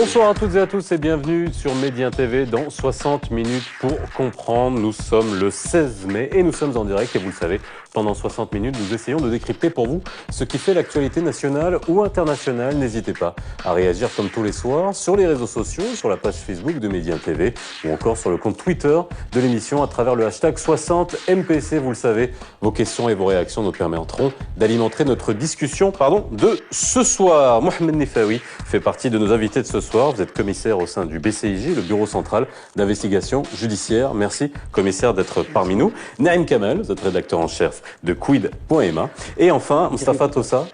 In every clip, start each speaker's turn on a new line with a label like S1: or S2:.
S1: Bonsoir à toutes et à tous et bienvenue sur Médien TV dans 60 minutes pour comprendre. Nous sommes le 16 mai et nous sommes en direct et vous le savez, pendant 60 minutes, nous essayons de décrypter pour vous ce qui fait l'actualité nationale ou internationale. N'hésitez pas à réagir comme tous les soirs sur les réseaux sociaux, sur la page Facebook de Médien TV ou encore sur le compte Twitter de l'émission à travers le hashtag 60MPC. Vous le savez, vos questions et vos réactions nous permettront d'alimenter notre discussion de ce soir. Mohamed Nefaoui fait partie de nos invités de ce soir. Vous êtes commissaire au sein du BCIJ, le Bureau central d'investigation judiciaire. Merci, commissaire, d'être parmi nous. Naïm Kamel, vous êtes rédacteur en chef de Quid.ma. Et enfin, Moustapha Tossa.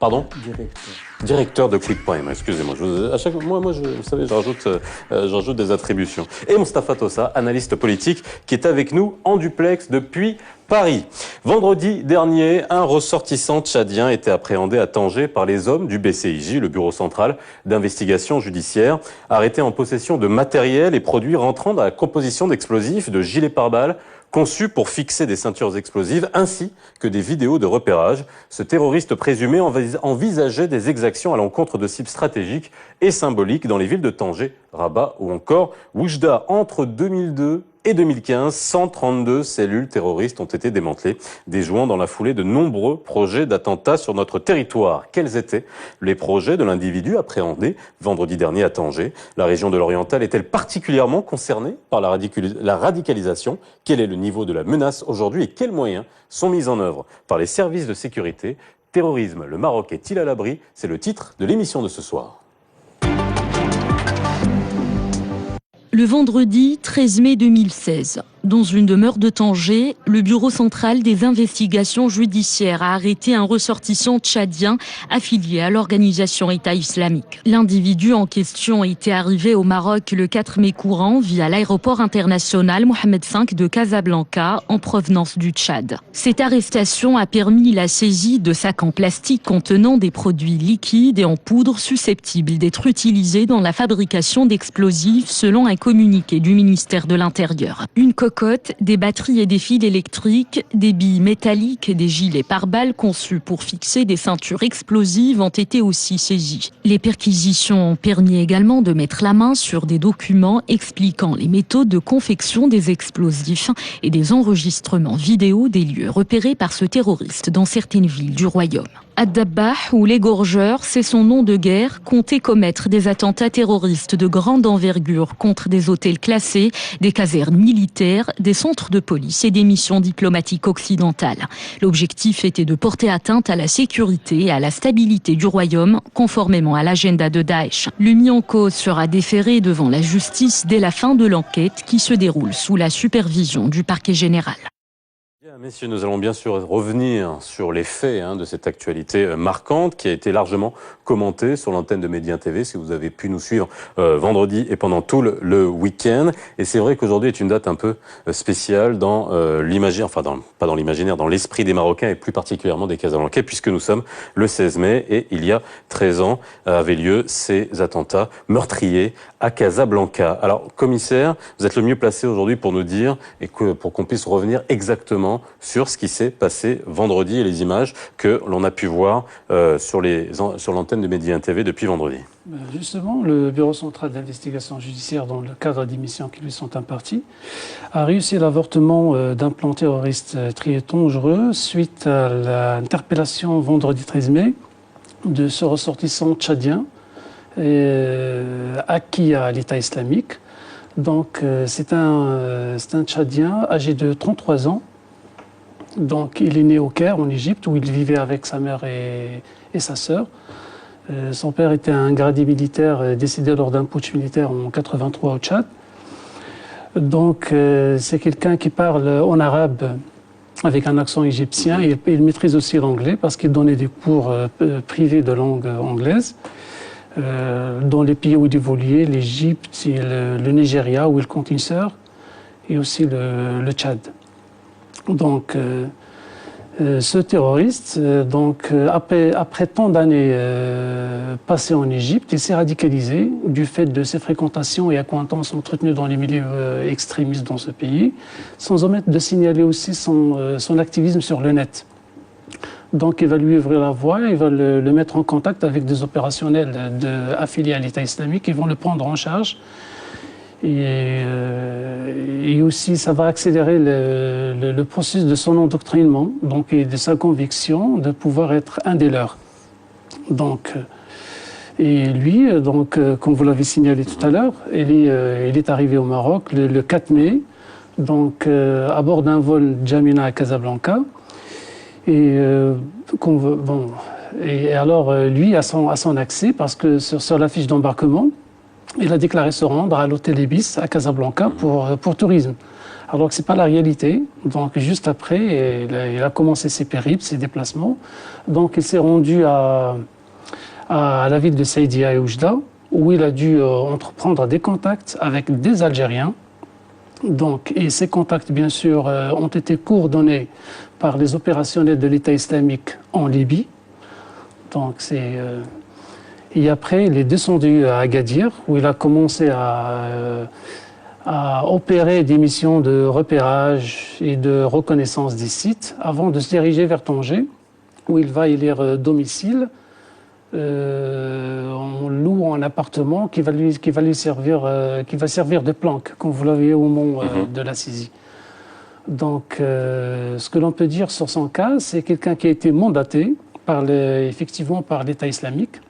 S1: Pardon ? Directeur de Quid.ma, excusez-moi. Vous savez, je rajoute des attributions. Et Moustapha Tossa, analyste politique, qui est avec nous en duplex depuis Paris. Vendredi dernier, un ressortissant tchadien était appréhendé à Tanger par les hommes du BCIJ, le Bureau central d'investigation judiciaire, arrêté en possession de matériel et produits rentrant dans la composition d'explosifs, de gilets pare-balles, conçus pour fixer des ceintures explosives, ainsi que des vidéos de repérage. Ce terroriste présumé envisageait des exactions à l'encontre de cibles stratégiques et symboliques dans les villes de Tanger, Rabat ou encore Oujda. Entre 2002 et 2015, 132 cellules terroristes ont été démantelées, déjouant dans la foulée de nombreux projets d'attentats sur notre territoire. Quels étaient les projets de l'individu appréhendé vendredi dernier à Tanger? La région de l'Oriental est-elle particulièrement concernée par la radicalisation? Quel est le niveau de la menace aujourd'hui et quels moyens sont mis en œuvre par les services de sécurité? Terrorisme, le Maroc est-il à l'abri? C'est le titre de l'émission de ce soir.
S2: Le vendredi 13 mai 2016, dans une demeure de Tanger, le Bureau central des investigations judiciaires a arrêté un ressortissant tchadien affilié à l'organisation État islamique. L'individu en question était arrivé au Maroc le 4 mai courant via l'aéroport international Mohamed V de Casablanca en provenance du Tchad. Cette arrestation a permis la saisie de sacs en plastique contenant des produits liquides et en poudre susceptibles d'être utilisés dans la fabrication d'explosifs selon un communiqué du ministère de l'Intérieur. Une cocotte, des batteries et des fils électriques, des billes métalliques et des gilets pare-balles conçus pour fixer des ceintures explosives ont été aussi saisis. Les perquisitions ont permis également de mettre la main sur des documents expliquant les méthodes de confection des explosifs et des enregistrements vidéo des lieux repérés par ce terroriste dans certaines villes du royaume. Ad-Dabbah, ou l'égorgeur, c'est son nom de guerre, comptait commettre des attentats terroristes de grande envergure contre des hôtels classés, des casernes militaires, des centres de police et des missions diplomatiques occidentales. L'objectif était de porter atteinte à la sécurité et à la stabilité du royaume, conformément à l'agenda de Daesh. Le mis en cause sera déféré devant la justice dès la fin de l'enquête qui se déroule sous la supervision du parquet général.
S1: Messieurs, nous allons bien sûr revenir sur les faits de cette actualité marquante qui a été largement commentée sur l'antenne de Médien TV, si vous avez pu nous suivre vendredi et pendant tout le week-end. Et c'est vrai qu'aujourd'hui est une date un peu spéciale dans l'imaginaire, pas dans l'imaginaire, dans l'esprit des Marocains et plus particulièrement des Casablancais, puisque nous sommes le 16 mai et il y a 13 ans avaient lieu ces attentats meurtriers à Casablanca. Alors, commissaire, vous êtes le mieux placé aujourd'hui pour nous dire et pour qu'on puisse revenir exactement sur ce qui s'est passé vendredi et les images que l'on a pu voir sur l'antenne de Médien TV depuis vendredi.
S3: Justement, le Bureau central d'investigation judiciaire, dans le cadre des missions qui lui sont imparties, a réussi l'avortement d'un plan terroriste très dangereux suite à l'interpellation vendredi 13 mai de ce ressortissant tchadien acquis à l'État islamique. Donc, c'est un Tchadien âgé de 33 ans. Donc, il est né au Caire, en Égypte, où il vivait avec sa mère et sa sœur. Son père était un gradé militaire décédé lors d'un putsch militaire en 1983 au Tchad. Donc, c'est quelqu'un qui parle en arabe avec un accent égyptien. Il maîtrise aussi l'anglais parce qu'il donnait des cours privés de langue anglaise dans les pays où il évoluait, l'Égypte et le Nigeria, où il compte une sœur, et aussi le Tchad. Donc, ce terroriste, après tant d'années passées en Égypte, il s'est radicalisé du fait de ses fréquentations et accointances entretenues dans les milieux extrémistes dans ce pays, sans omettre de signaler aussi son activisme sur le net. Donc, il va lui ouvrir la voie, il va le mettre en contact avec des opérationnels affiliés à l'État islamique qui vont le prendre en charge. Et aussi, ça va accélérer le processus de son endoctrinement, donc, et de sa conviction de pouvoir être un des leurs. Donc, et lui, donc, comme vous l'avez signalé tout à l'heure, il est arrivé au Maroc le 4 mai, donc, à bord d'un vol Jamina à Casablanca. Et, et alors, lui a son accès, parce que sur la fiche d'embarquement, il a déclaré se rendre à l'hôtel Ibis à Casablanca pour tourisme. Alors que ce n'est pas la réalité. Donc, juste après, il a commencé ses périples, ses déplacements. Donc, il s'est rendu à la ville de Saïdia et Oujda, où il a dû entreprendre des contacts avec des Algériens. Donc, et ces contacts, bien sûr, ont été coordonnés par les opérationnels de l'État islamique en Libye. Donc, et après, il est descendu à Agadir, où il a commencé à opérer des missions de repérage et de reconnaissance des sites, avant de se diriger vers Tanger, où il va élire domicile en louant un appartement qui va servir de planque, comme vous l'avez au moment de la saisie. Donc, ce que l'on peut dire sur son cas, c'est quelqu'un qui a été mandaté effectivement par l'État islamique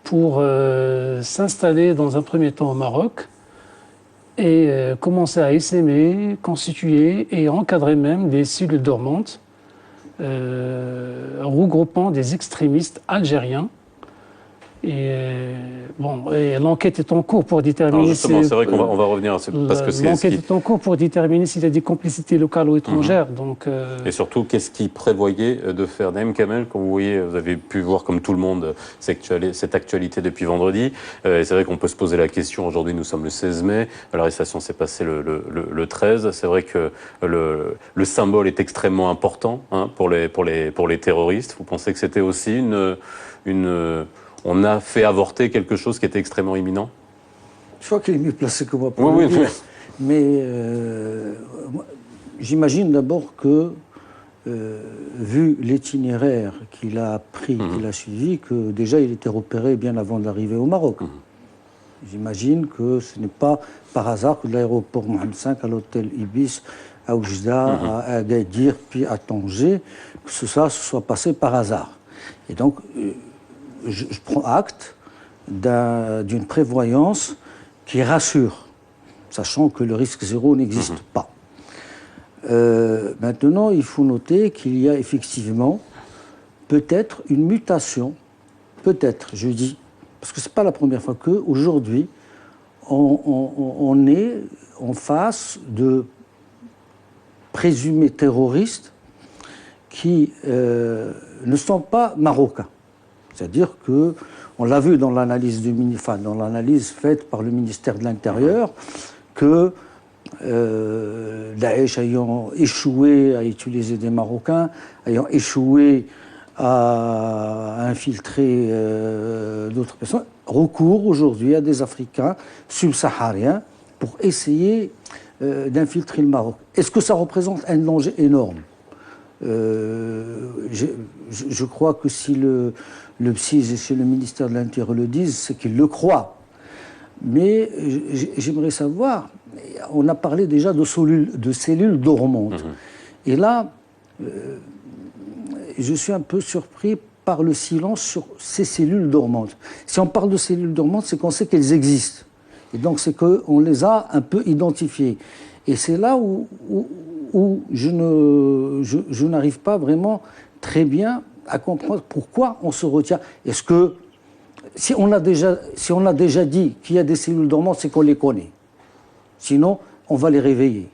S3: pour s'installer dans un premier temps au Maroc et commencer à essaimer, constituer et encadrer même des cellules dormantes regroupant des extrémistes algériens. Et l'enquête est en cours pour déterminer.
S1: Alors justement, c'est vrai qu'on va revenir parce que
S3: l'enquête est en cours pour déterminer s'il y a des complicités locales ou étrangères. Donc,
S1: et surtout, qu'est-ce qu'il prévoyait de faire? Naïm Kamel, comme vous voyez, vous avez pu voir comme tout le monde cette actualité depuis vendredi. Et c'est vrai qu'on peut se poser la question. Aujourd'hui, nous sommes le 16 mai. L'arrestation s'est passée le 13. C'est vrai que le symbole est extrêmement important pour les terroristes. Vous pensez que c'était aussi on a fait avorter quelque chose qui était extrêmement imminent?
S4: Je crois qu'il est mieux placé que moi pour le dire. Mais j'imagine d'abord que, vu l'itinéraire qu'il a pris, qu'il a suivi, que déjà il était repéré bien avant d'arriver au Maroc. J'imagine que ce n'est pas par hasard que de l'aéroport Mohamed V à l'hôtel Ibis, à Oujda, à Agadir, puis à Tanger, que ça se soit passé par hasard. Et donc, je prends acte d'une prévoyance qui rassure, sachant que le risque zéro n'existe pas. Maintenant, il faut noter qu'il y a effectivement peut-être une mutation, peut-être, je dis, parce que ce n'est pas la première fois qu'aujourd'hui, on est en face de présumés terroristes qui ne sont pas marocains. C'est-à-dire que, on l'a vu dans l'analyse faite par le ministère de l'Intérieur, que Daesh ayant échoué à utiliser des Marocains, ayant échoué à infiltrer d'autres personnes, recourt aujourd'hui à des Africains subsahariens pour essayer d'infiltrer le Maroc. Est-ce que ça représente un danger énorme ? Je crois que si le PSIS et chez le ministère de l'Intérieur le disent, c'est qu'ils le croient. Mais j'aimerais savoir, on a parlé déjà de cellules dormantes. Et là, je suis un peu surpris par le silence sur ces cellules dormantes. Si on parle de cellules dormantes, c'est qu'on sait qu'elles existent. Et donc c'est qu'on les a un peu identifiées. Et c'est là où je n'arrive pas vraiment très bien à comprendre pourquoi on se retient. Est-ce que, si on a déjà dit qu'il y a des cellules dormantes, c'est qu'on les connaît. Sinon, on va les réveiller.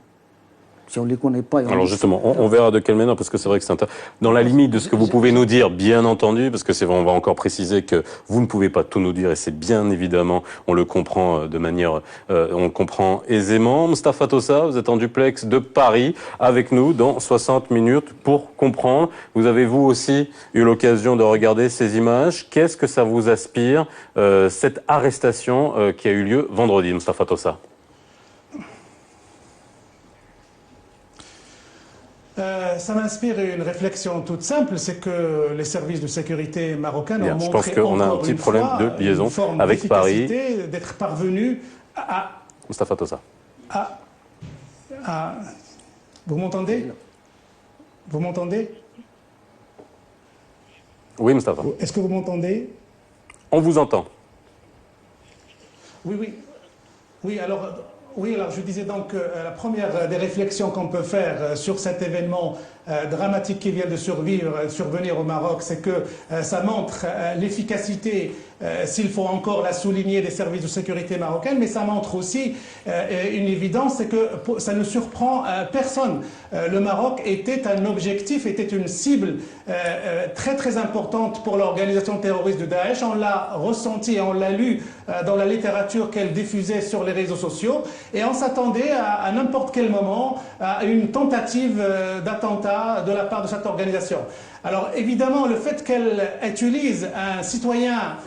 S4: Si on ne les connaît pas...
S1: Alors justement, on verra de quelle manière, parce que c'est vrai que c'est dans la limite de ce que vous pouvez nous dire, bien entendu, parce que on va encore préciser que vous ne pouvez pas tout nous dire, et c'est bien évidemment, on le comprend de manière, on le comprend aisément. Moustapha Tossa, vous êtes en duplex de Paris, avec nous dans 60 minutes pour comprendre. Vous avez vous aussi eu l'occasion de regarder ces images. Qu'est-ce que ça vous aspire, cette arrestation qui a eu lieu vendredi, Moustapha Tossa?
S5: Ça m'inspire une réflexion toute simple, c'est que les services de sécurité marocains ont
S1: je pense
S5: montré
S1: qu'on a un
S5: encore
S1: petit
S5: une
S1: problème
S5: fois
S1: de liaison
S5: une forme
S1: avec Paris.
S5: d'efficacité, d'être parvenu
S1: Mustapha Tossa.
S5: Vous m'entendez? Vous m'entendez?
S1: Oui, Mustapha.
S5: Est-ce que vous m'entendez?
S1: On vous entend.
S5: Oui. Oui, alors je disais donc la première des réflexions qu'on peut faire sur cet événement dramatique qui vient de survenir au Maroc, c'est que ça montre l'efficacité, s'il faut encore la souligner, des services de sécurité marocains, mais ça montre aussi une évidence, c'est que ça ne surprend personne. Le Maroc était un objectif, était une cible très très importante pour l'organisation terroriste de Daesh. On l'a ressenti et on l'a lu dans la littérature qu'elle diffusait sur les réseaux sociaux, et on s'attendait à n'importe quel moment à une tentative d'attentat de la part de cette organisation. Alors évidemment, le fait qu'elle utilise un citoyen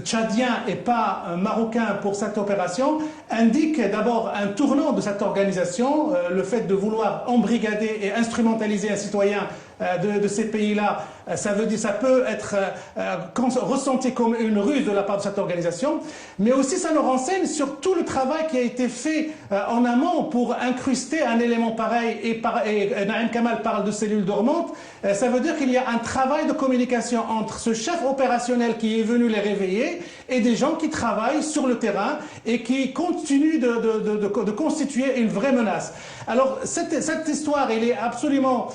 S5: tchadien et pas marocain pour cette opération indique d'abord un tournant de cette organisation, le fait de vouloir embrigader et instrumentaliser un citoyen de ces pays-là, ça peut être ressenti comme une ruse de la part de cette organisation, mais aussi ça nous renseigne sur tout le travail qui a été fait en amont pour incruster un élément pareil, et Naïm Kamal parle de cellules dormantes. Ça veut dire qu'il y a un travail de communication entre ce chef opérationnel qui est venu les réveiller et des gens qui travaillent sur le terrain et qui continuent de constituer une vraie menace. Alors cette histoire, elle est absolument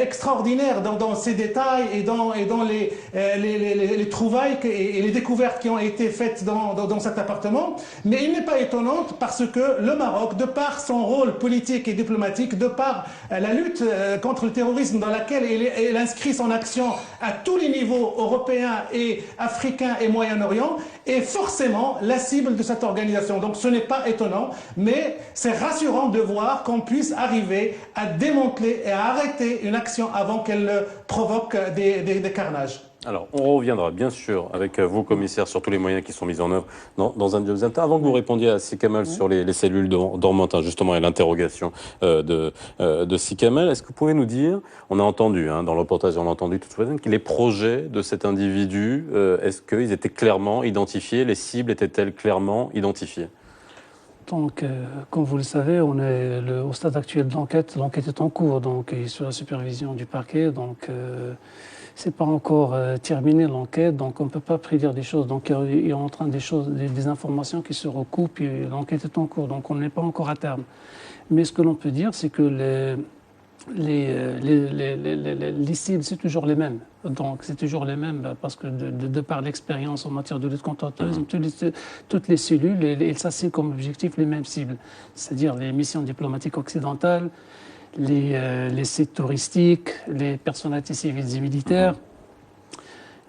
S5: extraordinaire dans ses détails et dans les trouvailles et les découvertes qui ont été faites dans cet appartement. Mais il n'est pas étonnante parce que le Maroc, de par son rôle politique et diplomatique, de par la lutte contre le terrorisme dans laquelle il inscrit son action à tous les niveaux européens et africains et Moyen-Orient, est forcément la cible de cette organisation. Donc ce n'est pas étonnant, mais c'est rassurant de voir qu'on puisse arriver à démanteler et à arrêter une action avant qu'elle provoque des carnages.
S1: Alors, on reviendra bien sûr avec vous, commissaire, sur tous les moyens qui sont mis en œuvre dans un deuxième temps. Avant que vous répondiez à Sikamal sur les cellules dormantes, justement, et l'interrogation de Sikamal, est-ce que vous pouvez nous dire, on a entendu, dans le reportage, on a entendu tout de suite, que les projets de cet individu, est-ce qu'ils étaient clairement identifiés, les cibles étaient-elles clairement identifiées?
S3: Donc, comme vous le savez, on est au stade actuel de l'enquête. L'enquête est en cours, donc, et sous la supervision du parquet. Donc, c'est pas encore terminé l'enquête, donc on ne peut pas prédire des choses. Donc, il y a en train des informations qui se recoupent et l'enquête est en cours. Donc, on n'est pas encore à terme. Mais ce que l'on peut dire, c'est que les cibles, c'est toujours les mêmes. Donc, c'est toujours les mêmes parce que de par l'expérience en matière de lutte contre le terrorisme, toutes les cellules, elles s'assignent comme objectif les mêmes cibles. C'est-à-dire les missions diplomatiques occidentales, les sites touristiques, les personnalités civiles et militaires,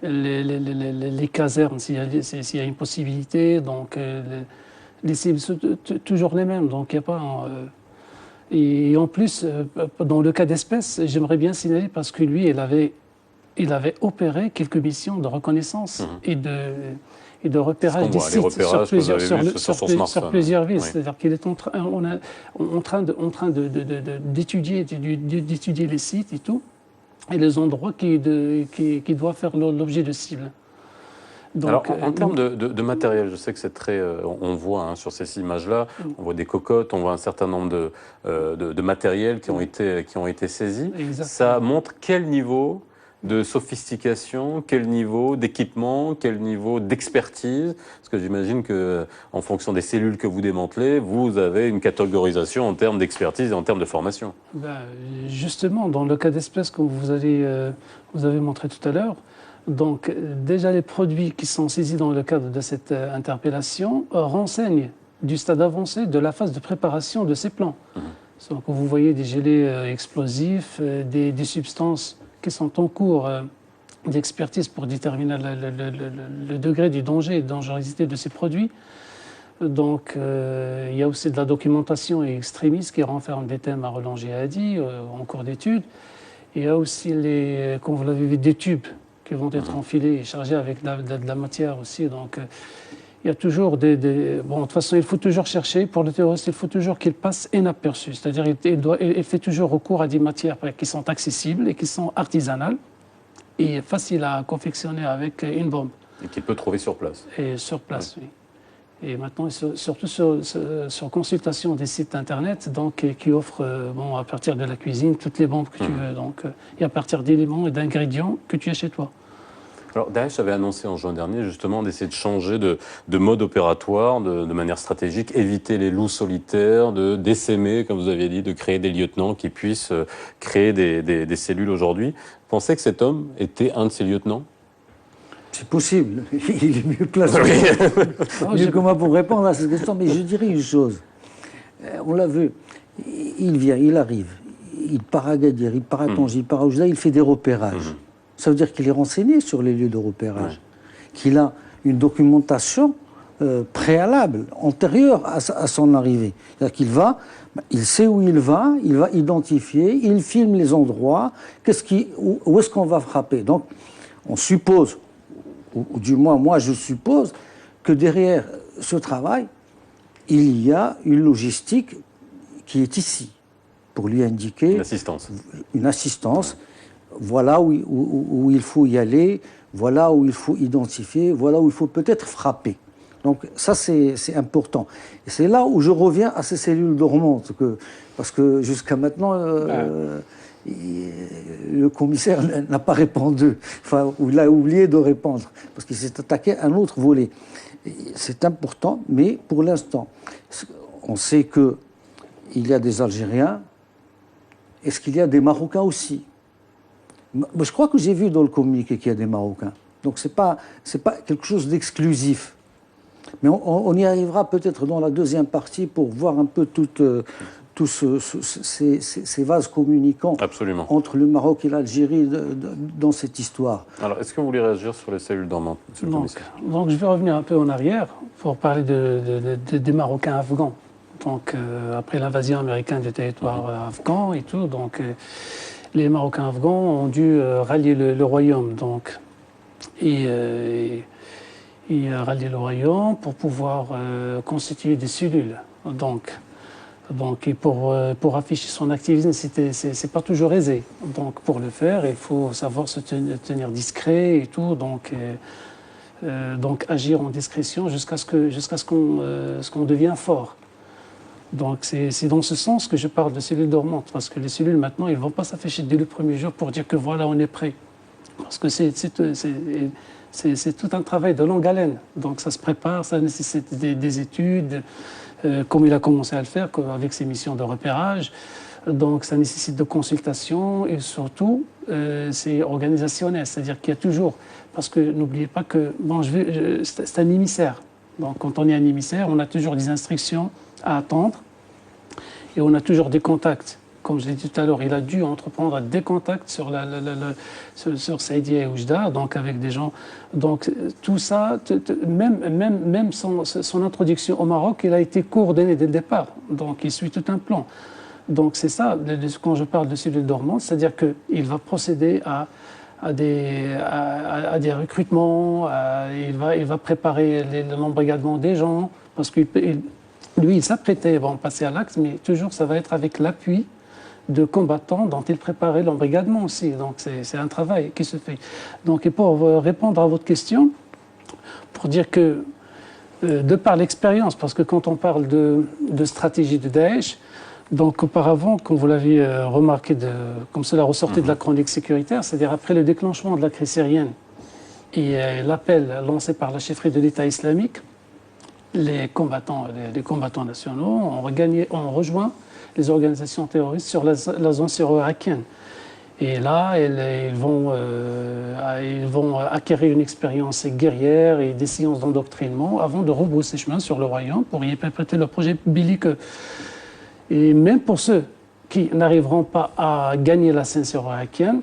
S3: les casernes, s'il y a une possibilité. Donc, les cibles sont toujours les mêmes. Donc, il n'y a pas... Et en plus, dans le cas d'espèce, j'aimerais bien signaler parce que lui, il avait opéré quelques missions de reconnaissance et de repérage des sites sur plusieurs villes. Oui. C'est-à-dire qu'il est en train d'étudier les sites et tout, et les endroits qui doivent faire l'objet de cibles.
S1: Donc, alors, en termes de matériel, je sais que c'est très... on voit sur ces images-là, on voit des cocottes, on voit un certain nombre de matériels qui ont été saisis. Exactement. Ça montre quel niveau de sophistication, quel niveau d'équipement, quel niveau d'expertise? Parce que j'imagine qu'en fonction des cellules que vous démantelez, vous avez une catégorisation en termes d'expertise et en termes de formation.
S3: Justement, dans le cas d'espèce que vous avez montré tout à l'heure, donc déjà les produits qui sont saisis dans le cadre de cette interpellation renseignent du stade avancé de la phase de préparation de ces plans. Donc vous voyez des gilets explosifs, des substances qui sont en cours d'expertise pour déterminer le degré du danger et de dangerosité de ces produits. Donc, il y a aussi de la documentation extrémiste qui renferme des thèmes à Roland Djihadi en cours d'étude. Il y a aussi, comme vous l'avez vu, des tubes qui vont être enfilés et chargés avec de la matière aussi. Donc, il y a toujours bon, de toute façon, il faut toujours chercher, pour le terroriste, il faut toujours qu'il passe inaperçu. C'est-à-dire il fait toujours recours à des matières qui sont accessibles et qui sont artisanales et faciles à confectionner avec une bombe.
S1: Et qu'il peut trouver sur place.
S3: Et sur place, oui. Et maintenant, surtout sur consultation des sites Internet, donc, qui offrent, bon, à partir de la cuisine, toutes les bombes que tu veux. Donc, et à partir d'éléments et d'ingrédients que tu as chez toi.
S1: Alors, Daesh avait annoncé en juin dernier, justement, d'essayer de changer de mode opératoire, de manière stratégique, éviter les loups solitaires, d'essaimer, comme vous aviez dit, de créer des lieutenants qui puissent créer des cellules aujourd'hui. Vous pensez que cet homme était un de ces lieutenants ?
S4: C'est possible. Il est mieux placé mieux que moi pour répondre à cette question. Mais je dirais une chose. On l'a vu. Il vient, il arrive. Il part à Gadir, il part à Tanger, il part à Oujda, il fait des repérages. Ça veut dire qu'il est renseigné sur les lieux de repérage. Qu'il a une documentation préalable, antérieure à son arrivée. C'est-à-dire qu'il va, il sait où il va identifier, il filme les endroits, où est-ce qu'on va frapper. Donc, on suppose, ou du moins moi je suppose, que derrière ce travail, il y a une logistique qui est ici, pour lui indiquer une assistance. Voilà où il faut y aller, voilà où il faut identifier, voilà où il faut peut-être frapper. Donc ça c'est important. Et c'est là où je reviens à ces cellules dormantes, parce que jusqu'à maintenant... le commissaire n'a pas répondu, enfin, ou il a oublié de répondre, parce qu'il s'est attaqué à un autre volet. C'est important, mais pour l'instant, on sait qu'il y a des Algériens. Est-ce qu'il y a des Marocains aussi? Je crois que j'ai vu dans le communiqué qu'il y a des Marocains. Donc c'est pas quelque chose d'exclusif. Mais on y arrivera peut-être dans la deuxième partie pour voir un peu tous ces vases communicants entre le Maroc et l'Algérie dans cette histoire.
S1: Alors, est-ce que vous voulez réagir sur les cellules dormantes, monsieur le commissaire ?
S3: Donc, je vais revenir un peu en arrière pour parler des Marocains afghans. Donc, après l'invasion américaine du territoire afghan et tout, donc, les Marocains afghans ont dû rallier le royaume. Donc, et rallier le royaume pour pouvoir constituer des cellules. Donc, et pour afficher son activisme, c'est pas toujours aisé. Donc, pour le faire, il faut savoir se tenir discret et tout. Donc agir en discrétion jusqu'à ce qu'on devienne fort. Donc, c'est dans ce sens que je parle de cellules dormantes, parce que les cellules maintenant, ils ne vont pas s'afficher dès le premier jour pour dire que voilà, on est prêt. Parce que c'est tout un travail de longue haleine. Donc, ça se prépare, ça nécessite des études. Comme il a commencé à le faire avec ses missions de repérage. Donc ça nécessite de consultation et surtout c'est organisationnel, c'est-à-dire qu'il y a toujours, parce que n'oubliez pas que c'est un émissaire. Donc quand on est un émissaire, on a toujours des instructions à attendre et on a toujours des contacts. Comme je l'ai dit tout à l'heure, il a dû entreprendre des contacts sur Saïdia et Oujda, donc avec des gens. Donc tout ça, même son introduction au Maroc, il a été coordonné dès le départ. Donc il suit tout un plan. Donc c'est ça, quand je parle de cellules dormantes, c'est-à-dire qu'il va procéder à des recrutements, il va préparer l'embrigadement des gens, parce que lui, il s'apprêtait à passer à l'acte, mais toujours ça va être avec l'appui de combattants dont il préparait l'embrigadement aussi. Donc c'est un travail qui se fait. Donc et pour répondre à votre question, pour dire que de par l'expérience, parce que quand on parle de stratégie de Daesh, donc auparavant, comme vous l'aviez remarqué, comme cela ressortait de la chronique sécuritaire, c'est-à-dire après le déclenchement de la crise syrienne et l'appel lancé par la chefferie de l'État islamique, les combattants nationaux ont rejoint les organisations terroristes sur la zone syro-irakienne. Et là, ils vont acquérir une expérience guerrière et des séances d'endoctrinement avant de rebrousser chemin sur le royaume pour y perpétrer leur projet belliqueux. Et même pour ceux qui n'arriveront pas à gagner la scène syro-irakienne,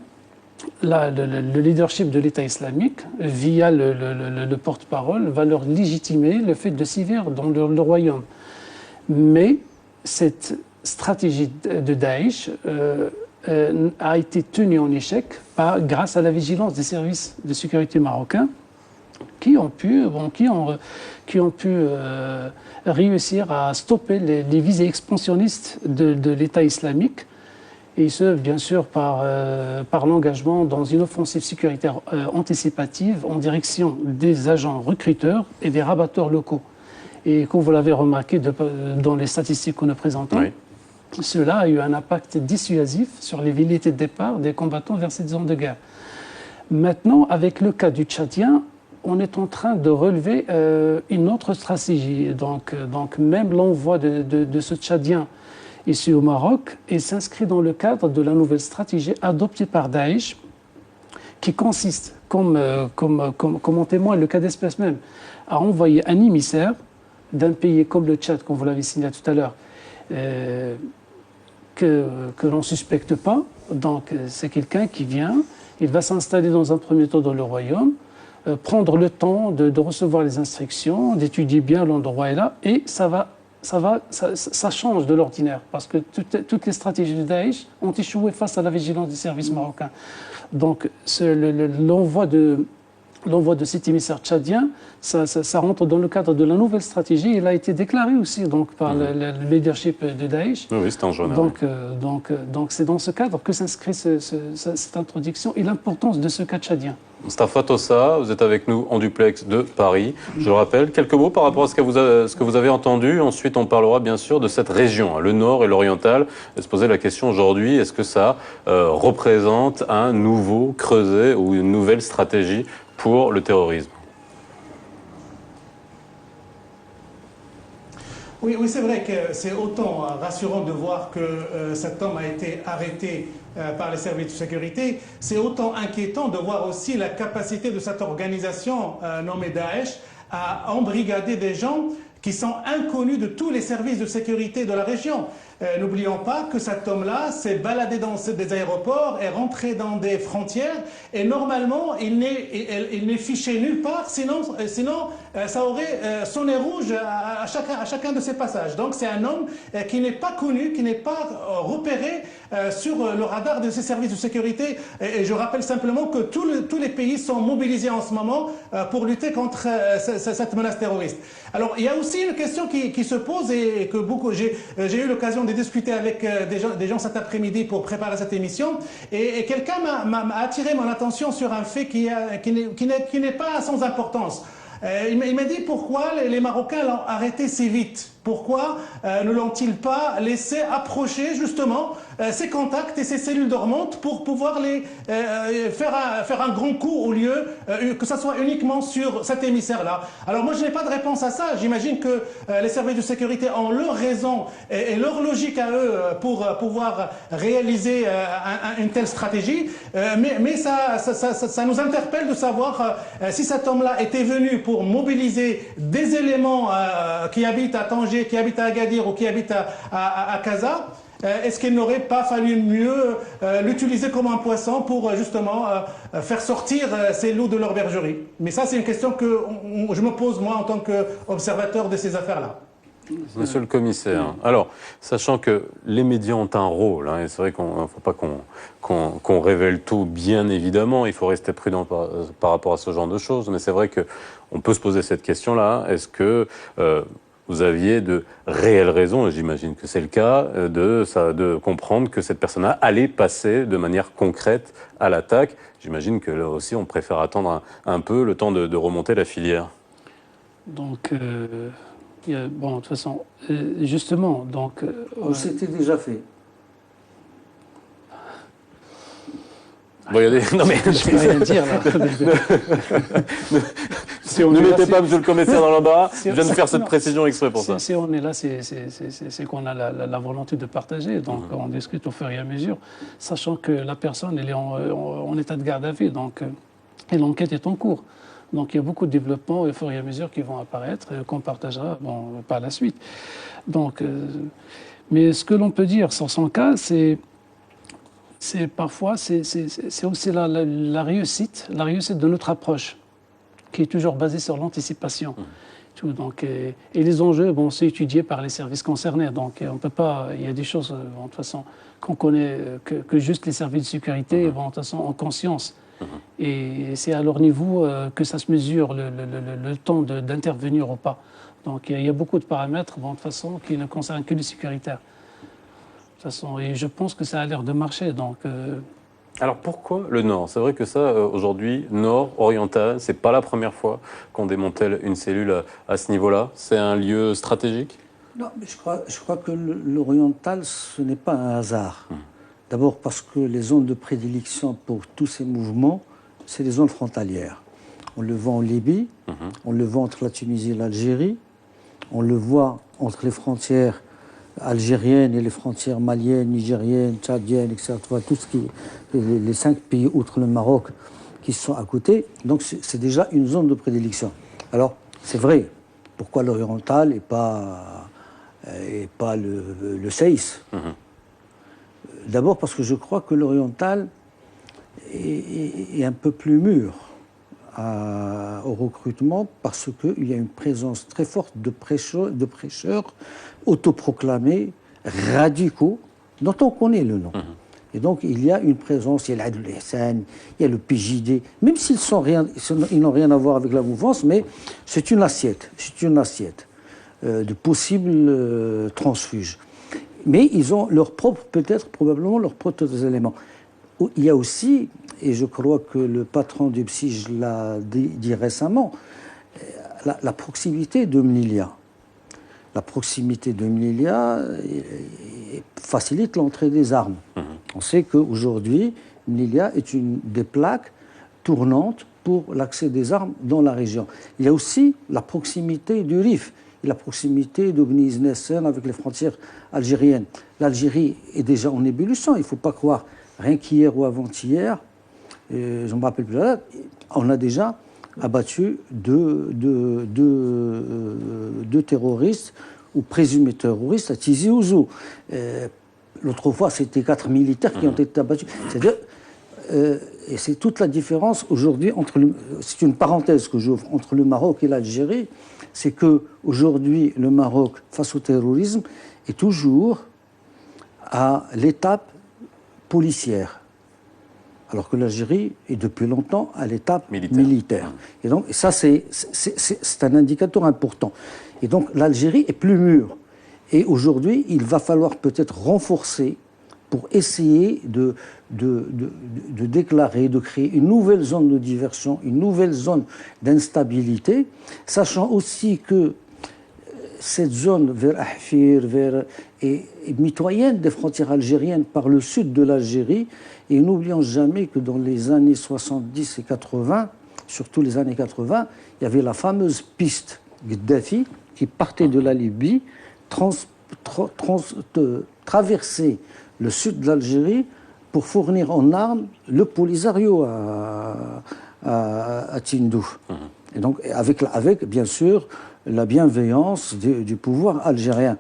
S3: le leadership de l'État islamique, via le porte-parole, va leur légitimer le fait de sévir dans le royaume. Mais cette stratégie de Daesh a été tenue en échec grâce à la vigilance des services de sécurité marocains qui ont pu réussir à stopper les visées expansionnistes de l'État islamique, et ce, bien sûr, par l'engagement dans une offensive sécuritaire anticipative en direction des agents recruteurs et des rabatteurs locaux. Et comme vous l'avez remarqué dans les statistiques que nous présentons, oui, cela a eu un impact dissuasif sur les velléités de départ des combattants vers cette zone de guerre. Maintenant, avec le cas du Tchadien, on est en train de relever une autre stratégie. Donc même l'envoi de ce Tchadien ici au Maroc, il s'inscrit dans le cadre de la nouvelle stratégie adoptée par Daesh, qui consiste, comme en témoigne le cas d'espèce même, à envoyer un émissaire d'un pays comme le Tchad, comme vous l'avez signalé tout à l'heure, que l'on ne suspecte pas. Donc c'est quelqu'un qui vient, il va s'installer dans un premier temps dans le royaume, prendre le temps de recevoir les instructions, d'étudier bien l'endroit et là, et ça change de l'ordinaire, parce que toutes les stratégies de Daesh ont échoué face à la vigilance des services marocains. Donc l'envoi de cet émissaire tchadien, ça rentre dans le cadre de la nouvelle stratégie. Il a été déclaré aussi donc, par le leadership de Daesh.
S1: Oui, c'est en jaune.
S3: Donc c'est dans ce cadre que s'inscrit cette introduction et l'importance de ce cas tchadien.
S1: Moustapha Tossa, vous êtes avec nous en duplex de Paris. Je le rappelle, quelques mots par rapport à ce que vous avez entendu. Ensuite, on parlera bien sûr de cette région, le nord et l'oriental. Et se poser la question aujourd'hui, est-ce que ça représente un nouveau creuset ou une nouvelle stratégie pour le terrorisme?
S5: Oui, c'est vrai que c'est autant rassurant de voir que cet homme a été arrêté par les services de sécurité, c'est autant inquiétant de voir aussi la capacité de cette organisation nommée Daesh à embrigader des gens qui sont inconnus de tous les services de sécurité de la région. N'oublions pas que cet homme-là s'est baladé dans des aéroports, est rentré dans des frontières, et normalement, il n'est fiché nulle part, sinon ça aurait sonné rouge à chacun de ses passages. Donc c'est un homme qui n'est pas connu, qui n'est pas repéré sur le radar de ces services de sécurité. Et je rappelle simplement que tous les pays sont mobilisés en ce moment pour lutter contre cette menace terroriste. Alors il y a aussi une question qui se pose et que j'ai eu l'occasion de discuter avec des gens cet après-midi pour préparer cette émission, et quelqu'un m'a attiré mon attention sur un fait qui n'est pas sans importance. Il m'a dit pourquoi les Marocains l'ont arrêté si vite. Pourquoi ne l'ont-ils pas laissé approcher justement ses contacts et ses cellules dormantes pour pouvoir faire un grand coup au lieu que ça soit uniquement sur cet émissaire-là? Alors moi je n'ai pas de réponse à ça. J'imagine que les services de sécurité ont leur raison et leur logique à eux pour pouvoir réaliser une telle stratégie. Mais ça nous interpelle de savoir si cet homme-là était venu pour mobiliser des éléments qui habitent à Tanger, qui habitent à Agadir ou qui habitent à Casa. Est-ce qu'il n'aurait pas fallu mieux l'utiliser comme un poisson pour justement faire sortir ces loups de leur bergerie? Mais ça, c'est une question que je me pose, moi, en tant qu'observateur de ces affaires-là.
S1: Monsieur le commissaire, alors, sachant que les médias ont un rôle, et c'est vrai qu'il ne faut pas qu'on révèle tout, bien évidemment, il faut rester prudent par rapport à ce genre de choses, mais c'est vrai qu'on peut se poser cette question-là, est-ce que vous aviez de réelles raisons, et j'imagine que c'est le cas, de comprendre que cette personne-là allait passer de manière concrète à l'attaque? J'imagine que là aussi, on préfère attendre un peu le temps de remonter la filière.
S3: Donc, bon, de toute façon, justement, donc...
S4: C'était déjà fait.
S1: Bon, il y a des... Non mais...
S3: Je ne peux rien dire, là.
S1: Ne mettez pas monsieur le commissaire dans l'embarras, je viens de faire cette précision exprès pour ça.
S3: Si on est là, c'est qu'on a la volonté de partager, donc on discute au fur et à mesure, sachant que la personne, elle est en état de garde à vue, donc, et l'enquête est en cours. Donc il y a beaucoup de développements au fur et à mesure qui vont apparaître, qu'on partagera par la suite. Donc, mais ce que l'on peut dire sur son cas, c'est parfois aussi la réussite de notre approche, qui est toujours basée sur l'anticipation. Donc, et les enjeux, c'est étudié par les services concernés. Donc on peut pas, il y a des choses de toute façon qu'on connaît que juste les services de sécurité de toute façon en conscience. Et c'est à leur niveau que ça se mesure le temps d'intervenir ou pas. Donc il y a beaucoup de paramètres, bon, de toute façon, qui ne concernent que le sécuritaire. De toute façon, et je pense que ça a l'air de marcher. Donc,
S1: Alors pourquoi le Nord? C'est vrai que ça, aujourd'hui, Nord, oriental, c'est pas la première fois qu'on démantèle une cellule à ce niveau-là. C'est un lieu stratégique?
S4: Non, mais je crois que l'oriental, ce n'est pas un hasard. D'abord parce que les zones de prédilection pour tous ces mouvements, c'est les zones frontalières. On le voit en Libye, on le voit entre la Tunisie et l'Algérie, on le voit entre les frontières algériennes et les frontières maliennes, nigériennes, tchadiennes, etc. Tout ce qui, les 5 pays outre le Maroc qui sont à côté. Donc c'est déjà une zone de prédilection. Alors c'est vrai, pourquoi l'oriental et pas le CEIS? D'abord parce que je crois que l'oriental est un peu plus mûr au recrutement parce qu'il y a une présence très forte de prêcheurs autoproclamés, radicaux, dont on connaît le nom. Et donc il y a une présence, il y a l'Adl Ihsan, il y a le PJD, même s'ils n'ont rien à voir avec la mouvance, mais c'est une assiette de possibles transfuges. Mais ils ont leur propre, probablement leurs propres éléments. Il y a aussi, et je crois que le patron du PSIJ l'a dit récemment, la proximité de Mlilia. La proximité de Mlilia facilite l'entrée des armes. On sait qu'aujourd'hui, Mlilia est une des plaques tournantes pour l'accès des armes dans la région. Il y a aussi la proximité du Rif et la proximité de Bni Znessen avec les frontières algériennes. L'Algérie est déjà en ébullition, il ne faut pas croire. Rien qu'hier ou avant-hier, je ne me rappelle plus la date, on a déjà abattu deux terroristes ou présumés terroristes à Tizi Ouzou. L'autre fois, c'était 4 militaires qui ont été abattus. C'est-à-dire, et c'est toute la différence aujourd'hui c'est une parenthèse que j'ouvre, entre le Maroc et l'Algérie, c'est qu'aujourd'hui, le Maroc, face au terrorisme, est toujours à l'étape policière, alors que l'Algérie est depuis longtemps à l'étape militaire. Et donc, ça, c'est un indicateur important. Et donc, l'Algérie est plus mûre. Et aujourd'hui, il va falloir peut-être renforcer pour essayer de déclarer, de créer une nouvelle zone de diversion, une nouvelle zone d'instabilité, sachant aussi que cette zone vers Ahfir est mitoyenne des frontières algériennes par le sud de l'Algérie. Et n'oublions jamais que dans les années 70 et 80, surtout les années 80, il y avait la fameuse piste Gaddafi qui partait de la Libye, traversait le sud de l'Algérie pour fournir en armes le Polisario à Tindouf. Et donc avec bien sûr la bienveillance du pouvoir algérien.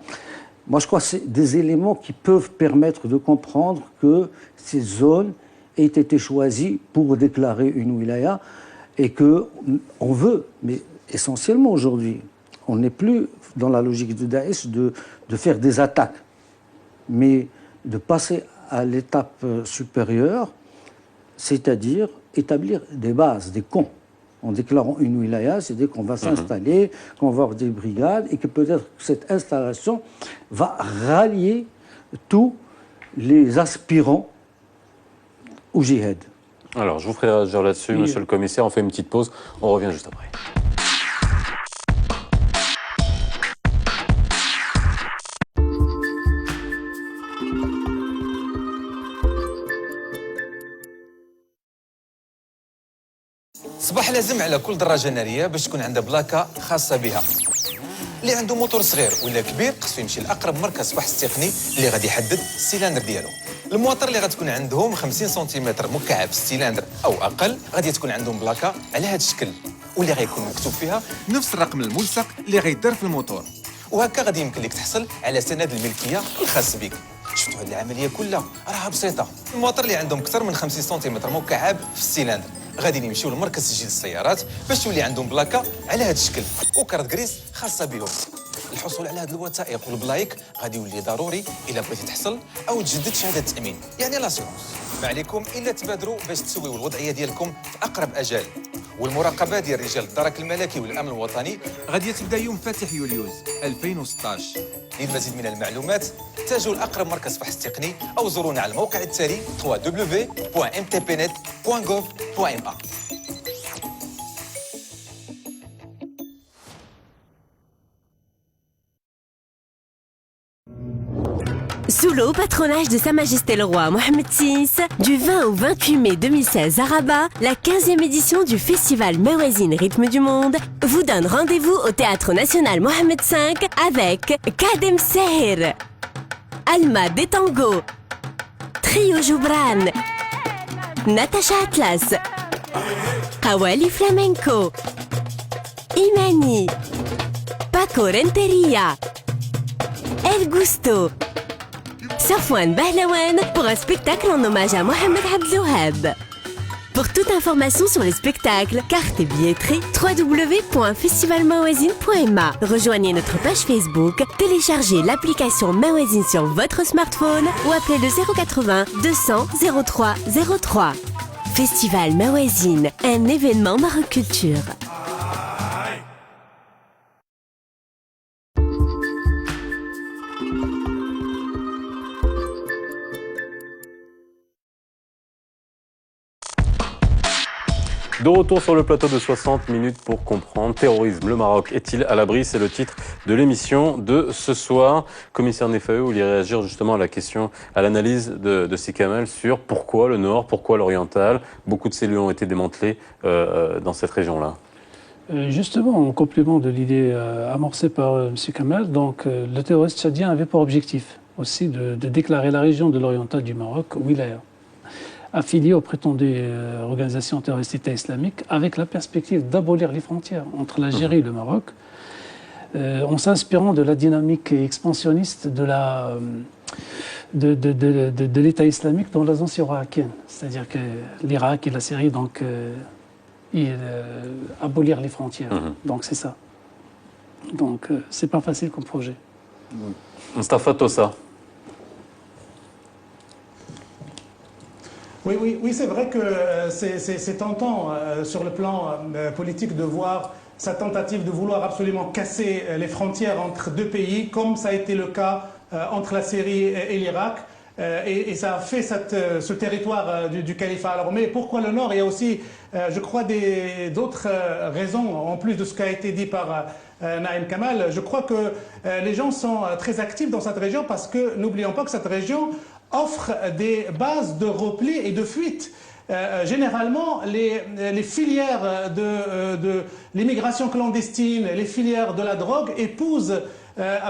S4: Moi je crois que c'est des éléments qui peuvent permettre de comprendre que ces zones aient été choisies pour déclarer une wilaya et qu'on veut, mais essentiellement aujourd'hui, on n'est plus dans la logique de Daesh de faire des attaques, mais de passer à l'étape supérieure, c'est-à-dire établir des bases, des camps. En déclarant une wilaya, c'est-à-dire qu'on va s'installer, qu'on va avoir des brigades, et que peut-être cette installation va rallier tous les aspirants au djihad.
S1: Alors, je vous ferai réagir là-dessus,
S3: Oui.
S1: monsieur le commissaire. On fait une petite pause. On revient juste après.
S6: صباح لازم على كل دراجه ناريه باش تكون عندها بلاكه خاصه بها. اللي عنده موتور صغير ولا كبير خصو يمشي لاقرب مركز فحص تقني اللي غادي يحدد السيلندر ديالو. المواطر اللي غتكون عندهم 50 سنتيمتر مكعب السيلندر او اقل غادي تكون عندهم بلاكه على هذا الشكل واللي غيكون مكتوب فيها نفس الرقم الملصق اللي غيدار في الموتور. وهكا غادي يمكن لك تحصل على سند الملكيه الخاص بك. شفتوا هذه العمليه كلها راها بسيطه. المواطر اللي عندهم اكثر من 50 سنتيمتر مكعب في السيلندر غادي يمشيو لمركز تسجيل السيارات باش تولي عندهم بلاكه على هذا الشكل وكارت كريس خاصه بهم. الحصول على هذه الوثائق والبلايك غادي يولي ضروري الا بغيتي تحصل او تجدد شهاده التامين يعني لاسيونس. ما عليكم الا تبادروا باش تسويوا الوضعيه ديالكم في اقرب اجال. والمراقبه ديال رجال الدرك الملكي والامن الوطني غادي تبدا يوم فاتح يوليوز 2016. للمزيد من المعلومات تاجوا لاقرب مركز فحص تقني او زورونا على الموقع التالي www.mtpnet.gov.ma.
S7: Sous le haut patronage de Sa Majesté le Roi Mohammed VI, du 20 au 28 mai 2016 à Rabat, la 15e édition du festival Mawazine Rythme du Monde vous donne rendez-vous au Théâtre National Mohammed V avec Kadem Seher, Alma Detango, Trio Joubran, Natacha Atlas, Hawali Flamenco, Imani, Paco Renteria, El Gusto, Safwan Bahlawan pour un spectacle en hommage à Mohamed Abdouhab. Pour toute information sur les spectacles, cartes et billetterie, www.festivalmawazine.ma. Rejoignez notre page Facebook, téléchargez l'application Mawazine sur votre smartphone ou appelez le 080 200 03 03. Festival Mawazine, un événement Maroc Culture.
S1: De retour sur le plateau de 60 minutes pour comprendre. Terrorisme, le Maroc est-il à l'abri? C'est le titre de l'émission de ce soir. Commissaire Nefaeu, vous vouliez réagir justement à la question, à l'analyse de Sikamal sur pourquoi le Nord, pourquoi l'Oriental. Beaucoup de cellules ont été démantelées dans cette région-là.
S3: Justement, en complément de l'idée amorcée par M. Kamal, donc, le terroriste tchadien avait pour objectif aussi de déclarer la région de l'Oriental du Maroc, Wilaya, affiliée aux prétendues organisations terroristes État islamique, avec la perspective d'abolir les frontières entre l'Algérie et le Maroc, en s'inspirant de la dynamique expansionniste de l'État islamique dans la zone syro-irakienne. C'est-à-dire que l'Irak et la Syrie, donc, abolir les frontières. Donc c'est ça. Donc c'est pas facile comme projet.
S1: Mustafa Tossa.
S5: Oui, c'est vrai que c'est tentant sur le plan politique de voir sa tentative de vouloir absolument casser les frontières entre deux pays, comme ça a été le cas entre la Syrie et l'Irak. Et ça a fait ce territoire du califat. Alors, mais pourquoi le Nord? Il y a aussi, je crois, d'autres raisons, en plus de ce qui a été dit par Naïm Kamal. Je crois que les gens sont très actifs dans cette région parce que, n'oublions pas que cette région offre des bases de repli et de fuite. Généralement, les filières de l'immigration clandestine, les filières de la drogue épousent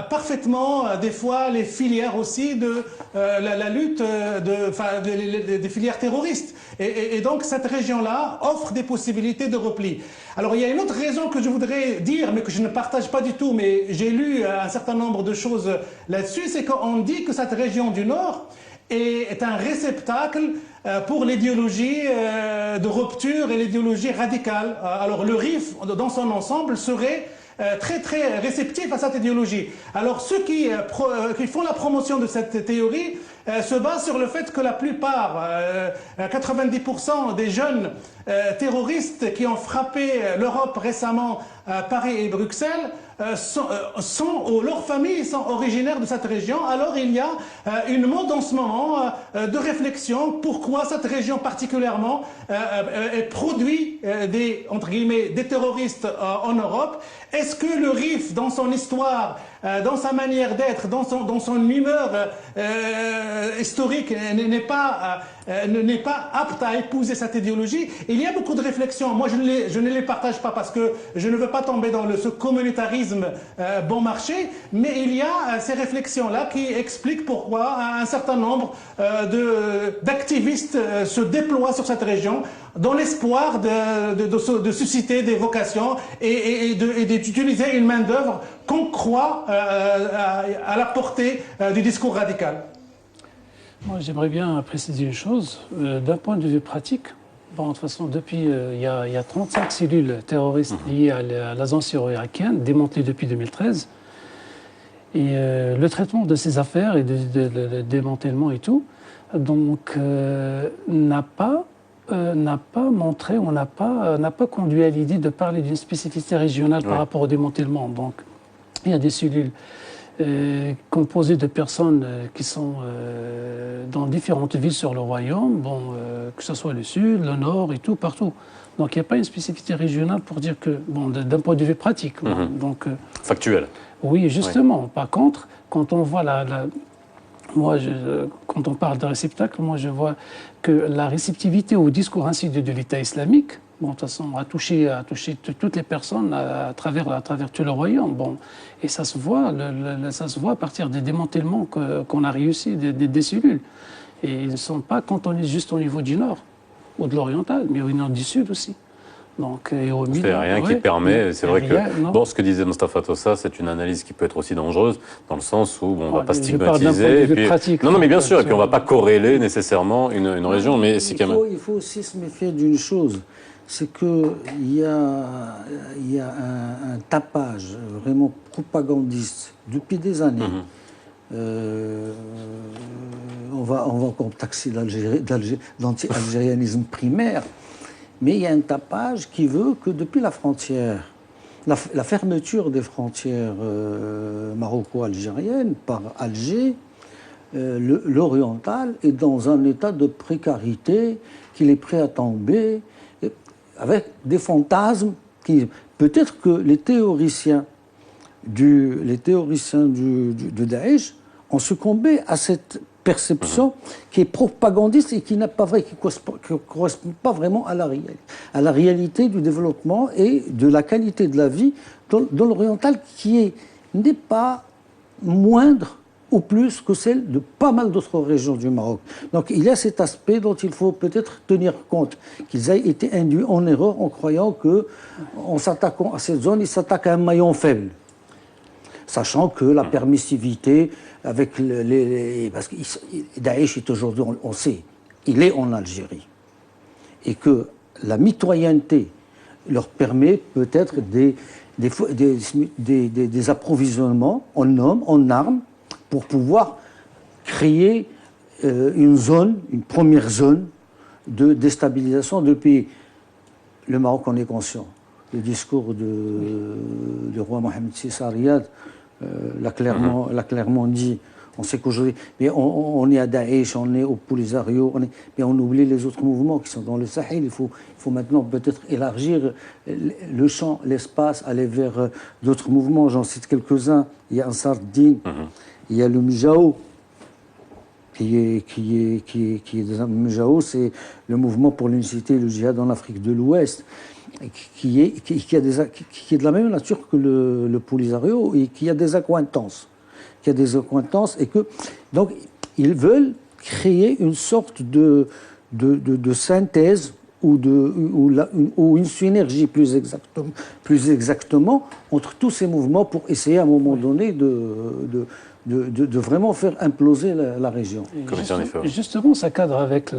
S5: parfaitement des fois les filières aussi de la lutte des filières terroristes. Et donc cette région-là offre des possibilités de repli. Alors il y a une autre raison que je voudrais dire, mais que je ne partage pas du tout, mais j'ai lu un certain nombre de choses là-dessus, c'est qu'on dit que cette région du Nord est un réceptacle pour l'idéologie de rupture et l'idéologie radicale. Alors le RIF, dans son ensemble, serait très réceptif à cette idéologie. Alors ceux qui font la promotion de cette théorie se basent sur le fait que la plupart, 90% des jeunes terroristes qui ont frappé l'Europe récemment, Paris et Bruxelles, leurs familles sont originaires de cette région. Alors il y a une mode en ce moment de réflexion pourquoi cette région particulièrement produit entre guillemets, des terroristes en Europe. Est-ce que le RIF, dans son histoire, dans sa manière d'être, dans son humeur historique, n'est pas apte à épouser cette idéologie? Il y a beaucoup de réflexions. Moi, je ne les partage pas parce que je ne veux pas tomber dans ce communautarisme bon marché, mais il y a ces réflexions-là qui expliquent pourquoi un certain nombre d'activistes se déploient sur cette région dans l'espoir de susciter des vocations et d'utiliser une main-d'œuvre qu'on croit à la portée du discours radical.
S3: Moi, j'aimerais bien préciser une chose. D'un point de vue pratique, bon, de toute façon, depuis, il y a 35 cellules terroristes liées à la zone syro-irakienne, démantelées depuis 2013. Et le traitement de ces affaires et de démantèlement et tout, donc n'a pas montré, on n'a pas conduit à l'idée de parler d'une spécificité régionale par rapport au démantèlement. Donc, il y a des cellules composées de personnes qui sont dans différentes villes sur le royaume, que ce soit le sud, le nord et tout, partout. Donc, il n'y a pas une spécificité régionale pour dire que, d'un point de vue pratique. Donc,
S1: factuel.
S3: Oui, justement. Par contre, quand on voit quand on parle de réceptacle, moi je vois que la réceptivité au discours insidieux de l'État islamique, de toute façon, a touché toutes les personnes à travers tout le royaume. Et ça se voit, ça se voit à partir des démantèlements qu'on a réussi des cellules. Et ils ne sont pas cantonnés juste au niveau du nord ou de l'oriental, mais au nord du sud aussi. Donc,
S1: c'est rien qui permet, c'est vrai que ce que disait Mostafa Tossa, c'est une analyse qui peut être aussi dangereuse, dans le sens où on ne va pas stigmatiser. Non, mais bien sûr, et puis on ne va pas corréler nécessairement une région. Mais
S4: il faut aussi se méfier d'une chose, c'est qu'il y a un tapage vraiment propagandiste depuis des années. On va encore taxer d'anti-algérianisme primaire. Mais il y a un tapage qui veut que depuis la frontière, la fermeture des frontières maroco-algériennes par Alger, l'oriental est dans un état de précarité, qu'il est prêt à tomber, avec des fantasmes qui... Peut-être que les théoriciens de Daesh ont succombé à cette perception qui est propagandiste et qui ne correspond pas vraiment à la réalité du développement et de la qualité de la vie dans l'oriental, qui n'est pas moindre ou plus que celle de pas mal d'autres régions du Maroc. Donc il y a cet aspect dont il faut peut-être tenir compte, qu'ils aient été induits en erreur en croyant qu'en s'attaquant à cette zone, ils s'attaquent à un maillon faible. Sachant que la permissivité avec parce que Daesh est aujourd'hui, on sait, il est en Algérie. Et que la mitoyenneté leur permet peut-être des approvisionnements en hommes, en armes, pour pouvoir créer une première zone de déstabilisation du pays. Le Maroc en est conscient. Le discours du roi Mohamed VI à Riyad l'a clairement dit. On sait qu'aujourd'hui, mais on est à Daesh, on est au Polisario, mais on oublie les autres mouvements qui sont dans le Sahel. Il faut maintenant peut-être élargir le champ, l'espace, aller vers d'autres mouvements. J'en cite quelques-uns. Il y a Ansar Din, il y a le Mijao, le Mijao, c'est le mouvement pour l'unicité et le djihad en Afrique de l'Ouest, qui est de la même nature que le Polisario et qui a des accointances. Et que, donc, ils veulent créer une sorte de synthèse ou une synergie plus exactement entre tous ces mouvements pour essayer à un moment donné de vraiment faire imploser la région.
S3: Justement, ça cadre avec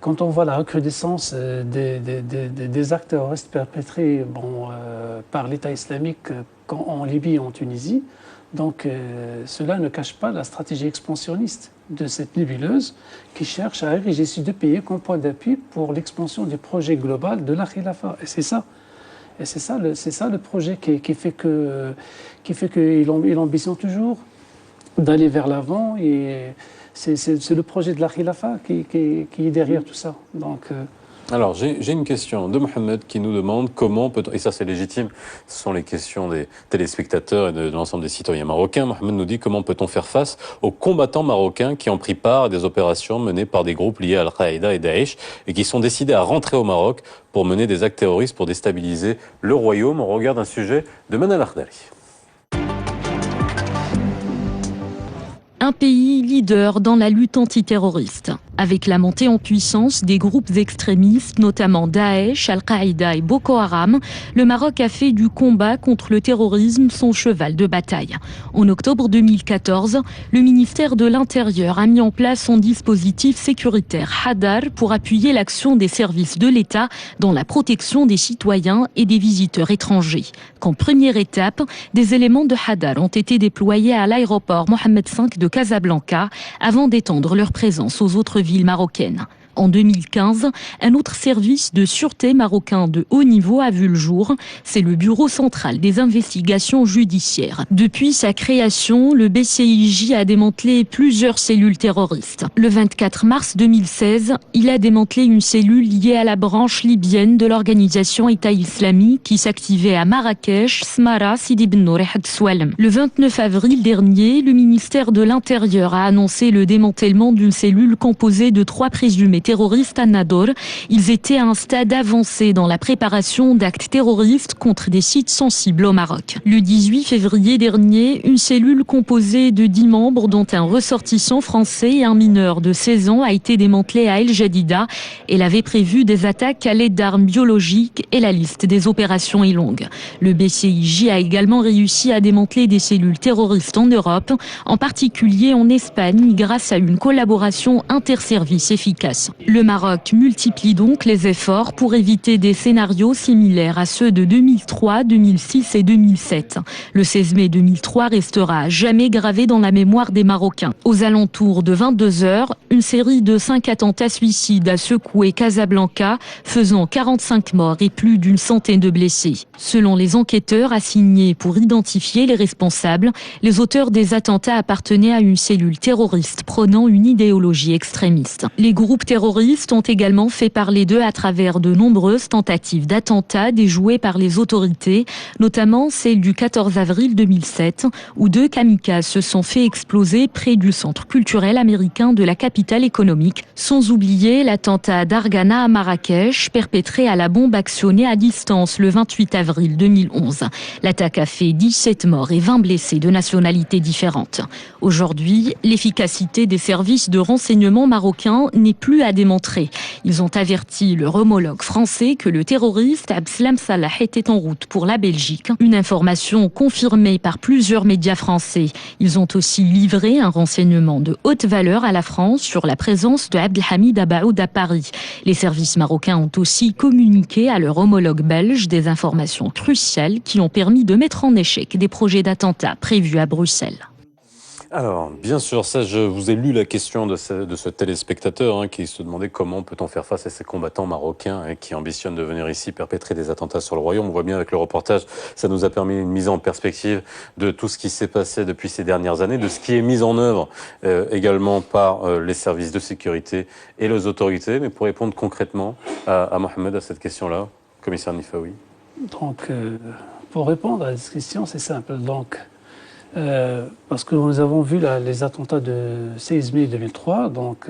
S3: quand on voit la recrudescence des actes terroristes perpétrés par l'État islamique en Libye et en Tunisie. Donc cela ne cache pas la stratégie expansionniste de cette nébuleuse qui cherche à ériger ces deux pays comme point d'appui pour l'expansion du projet global de la Khilafa. Et c'est ça. C'est ça le projet qui fait qu'il ambitionne toujours d'aller vers l'avant. Et c'est le projet de la Khilafa qui est derrière tout ça. Donc,
S1: alors, j'ai une question de Mohamed qui nous demande comment peut-on, et ça c'est légitime, ce sont les questions des téléspectateurs et de l'ensemble des citoyens marocains. Mohamed nous dit comment peut-on faire face aux combattants marocains qui ont pris part à des opérations menées par des groupes liés à Al-Qaïda et Daesh et qui sont décidés à rentrer au Maroc pour mener des actes terroristes pour déstabiliser le royaume. On regarde un sujet de Manal Akhdari.
S2: Un pays leader dans la lutte antiterroriste. Avec la montée en puissance des groupes extrémistes, notamment Daesh, Al-Qaïda et Boko Haram, le Maroc a fait du combat contre le terrorisme son cheval de bataille. En octobre 2014, le ministère de l'Intérieur a mis en place son dispositif sécuritaire Hadar pour appuyer l'action des services de l'État dans la protection des citoyens et des visiteurs étrangers. Qu'en première étape, des éléments de Hadar ont été déployés à l'aéroport Mohamed V de Casablanca avant d'étendre leur présence aux autres villes marocaines. En 2015, un autre service de sûreté marocain de haut niveau a vu le jour. C'est le Bureau central des investigations judiciaires. Depuis sa création, le BCIJ a démantelé plusieurs cellules terroristes. Le 24 mars 2016, il a démantelé une cellule liée à la branche libyenne de l'organisation État islamique qui s'activait à Marrakech, Smara, Sidi Ben Nour et Had Soualem. Le 29 avril dernier, le ministère de l'Intérieur a annoncé le démantèlement d'une cellule composée de 3 présumés terroristes à Nador. Ils étaient à un stade avancé dans la préparation d'actes terroristes contre des sites sensibles au Maroc. Le 18 février dernier, une cellule composée de 10 membres, dont un ressortissant français et un mineur de 16 ans, a été démantelée à El Jadida. Elle avait prévu des attaques à l'aide d'armes biologiques et la liste des opérations est longue. Le BCIJ a également réussi à démanteler des cellules terroristes en Europe, en particulier en Espagne, grâce à une collaboration interservices efficace. Le Maroc multiplie donc les efforts pour éviter des scénarios similaires à ceux de 2003, 2006 et 2007. Le 16 mai 2003 restera à jamais gravé dans la mémoire des Marocains. Aux alentours de 22 heures, une série de 5 attentats suicides a secoué Casablanca, faisant 45 morts et plus d'une centaine de blessés. Selon les enquêteurs assignés pour identifier les responsables, les auteurs des attentats appartenaient à une cellule terroriste prônant une idéologie extrémiste. Les groupes terroristes ont également fait parler d'eux à travers de nombreuses tentatives d'attentats déjouées par les autorités, notamment celle du 14 avril 2007, où 2 kamikazes se sont fait exploser près du centre culturel américain de la capitale économique, sans oublier l'attentat d'Argana à Marrakech, perpétré à la bombe actionnée à distance le 28 avril 2011. L'attaque a fait 17 morts et 20 blessés de nationalités différentes. Aujourd'hui, l'efficacité des services de renseignement marocains n'est plus à démontrer. Ils ont averti leur homologue français que le terroriste Abdeslam Salah était en route pour la Belgique. Une information confirmée par plusieurs médias français. Ils ont aussi livré un renseignement de haute valeur à la France sur la présence de Abdelhamid Abaoud à Paris. Les services marocains ont aussi communiqué à leur homologue belge des informations cruciales qui ont permis de mettre en échec des projets d'attentats prévus à Bruxelles.
S1: Alors, bien sûr, ça, je vous ai lu la question de ce téléspectateur qui se demandait comment peut-on faire face à ces combattants marocains qui ambitionnent de venir ici perpétrer des attentats sur le royaume. On voit bien avec le reportage, ça nous a permis une mise en perspective de tout ce qui s'est passé depuis ces dernières années, de ce qui est mis en œuvre également par les services de sécurité et les autorités. Mais pour répondre concrètement à Mohamed, à cette question-là, commissaire Nifaoui.
S3: Donc, pour répondre à cette question, c'est simple. Parce que nous avons vu les attentats de 16 mai 2003, donc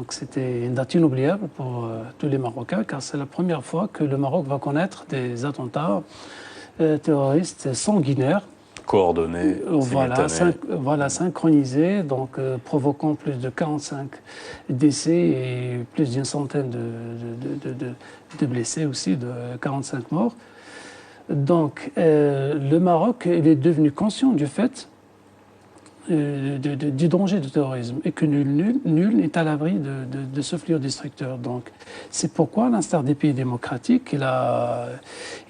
S3: c'était une date inoubliable pour tous les Marocains, car c'est la première fois que le Maroc va connaître des terroristes sanguinaires.
S1: Coordonnés,
S3: synchronisés, donc provoquant plus de 45 décès et plus d'une centaine de blessés aussi, de 45 morts. Donc, le Maroc il est devenu conscient du fait du danger du terrorisme et que nul n'est à l'abri de ce fléau destructeur. Donc, c'est pourquoi, à l'instar des pays démocratiques, il a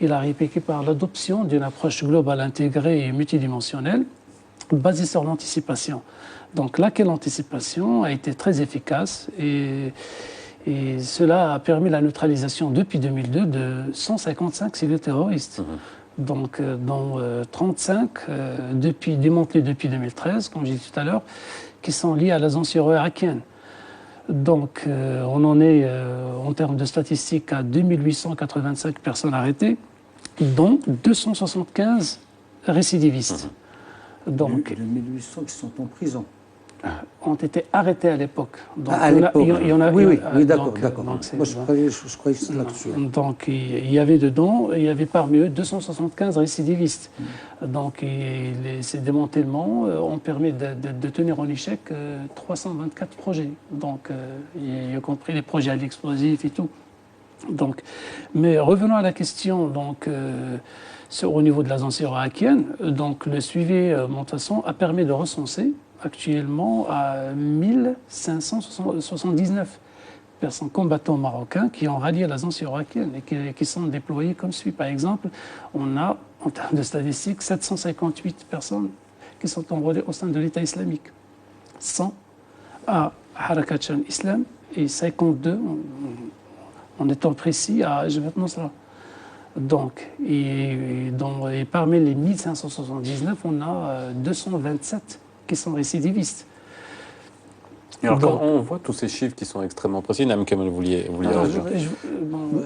S3: répliqué par l'adoption d'une approche globale intégrée et multidimensionnelle basée sur l'anticipation. Donc, laquelle l'anticipation a été très efficace et cela a permis la neutralisation depuis 2002 de 155 cellules terroristes. Donc, dont 35 démantelées depuis 2013, comme j'ai dit tout à l'heure, qui sont liées à l'agence syro-irakienne. Donc, on en est, en termes de statistiques, à 2885 personnes arrêtées, dont 275 récidivistes.
S4: Donc, les 1800 qui sont en prison.
S3: ont été arrêtés à l'époque. Donc,
S4: À l'époque. Oui, d'accord,
S3: donc,
S4: d'accord.
S3: donc c'est-
S4: Moi, je croyais que c'était l'actuel.
S3: Donc, il y avait dedans, il y avait parmi eux 275 récidivistes. Donc, ces démantèlements ont permis de tenir en échec 324 projets. Donc, y compris les projets à l'explosif et tout. Donc, mais revenons à la question. Donc, au niveau de l'agence irakienne, donc le suivi, de toute façon, a permis de recenser actuellement à 1579 personnes combattants marocains qui ont rallié l'agence irakienne et qui sont déployés comme suit. Par exemple, on a, en termes de statistiques, 758 personnes qui sont enrôlées au sein de l'État islamique, 100 à Harakat Islam et 52, en étant précis, à Jabhat Nusra. Donc, et parmi les 1579, on a 227 qui sont récidivistes.
S1: Alors,
S3: Donc,
S1: quand on voit tous ces chiffres qui sont extrêmement précis, Naam Kamal, vous vouliez réagir.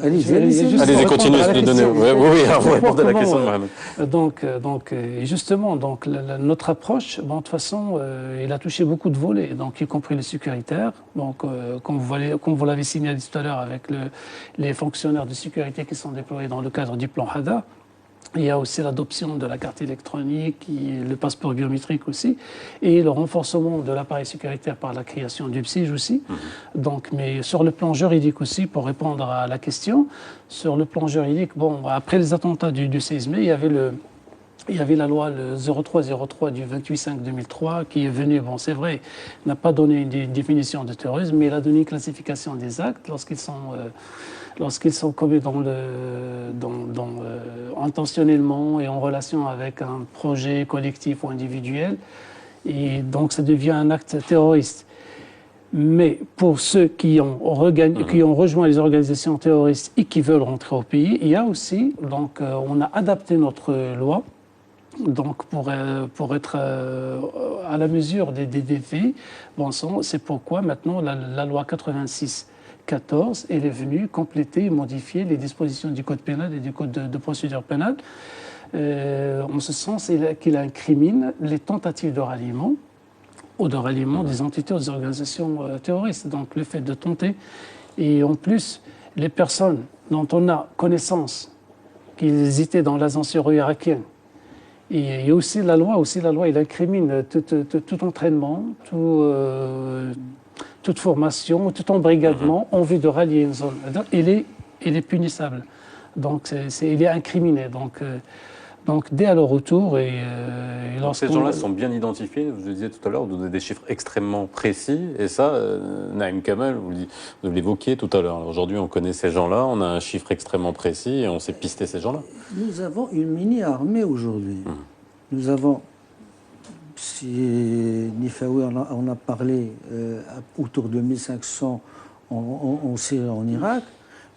S4: Allez-y,
S1: continuez de donner. Oui, alors vous répondez à la question de Mohamed.
S3: Donc, justement, notre approche, de toute façon, il a touché beaucoup de volets, donc y compris les sécuritaires. Donc, comme vous l'avez signalé tout à l'heure avec les fonctionnaires de sécurité qui sont déployés dans le cadre du plan HADA. Il y a aussi l'adoption de la carte électronique, le passeport biométrique aussi, et le renforcement de l'appareil sécuritaire par la création du PSIJ aussi. Donc, mais sur le plan juridique aussi, pour répondre à la question, sur le plan juridique, bon, après les attentats du 16 mai, il y avait la loi le 0303 du 28/5/2003 qui est venue, bon c'est vrai, n'a pas donné une définition de terrorisme, mais il a donné une classification des actes lorsqu'ils sont commis intentionnellement et en relation avec un projet collectif ou individuel. Et donc ça devient un acte terroriste. Mais pour ceux qui ont rejoint les organisations terroristes et qui veulent rentrer au pays, il y a aussi, donc on a adapté notre loi donc pour être à la mesure des faits. Bon sang, c'est pourquoi maintenant la loi 86/14, elle est venue compléter et modifier les dispositions du code pénal et du code de procédure pénale, en ce sens qu'il incrimine les tentatives de ralliement ou de ralliement des entités ou des organisations terroristes. Donc le fait de tenter, et en plus les personnes dont on a connaissance qu'ils étaient dans l'agence irakienne. Et il y a aussi la loi, il incrimine tout entraînement, toute formation, tout embrigadement en vue de rallier une zone. Il est punissable. Donc, il est incriminé. Donc, dès à leur retour.
S1: Ces gens-là sont bien identifiés, je le disais tout à l'heure, vous donnez des chiffres extrêmement précis. Et ça, Naim Kamal, vous l'évoquiez tout à l'heure. Aujourd'hui, on connaît ces gens-là, on a un chiffre extrêmement précis et on sait pister ces gens-là.
S4: Nous avons une mini-armée aujourd'hui. Nous avons, si Nifaoui en a parlé, autour de 1500 en Syrie, en Irak.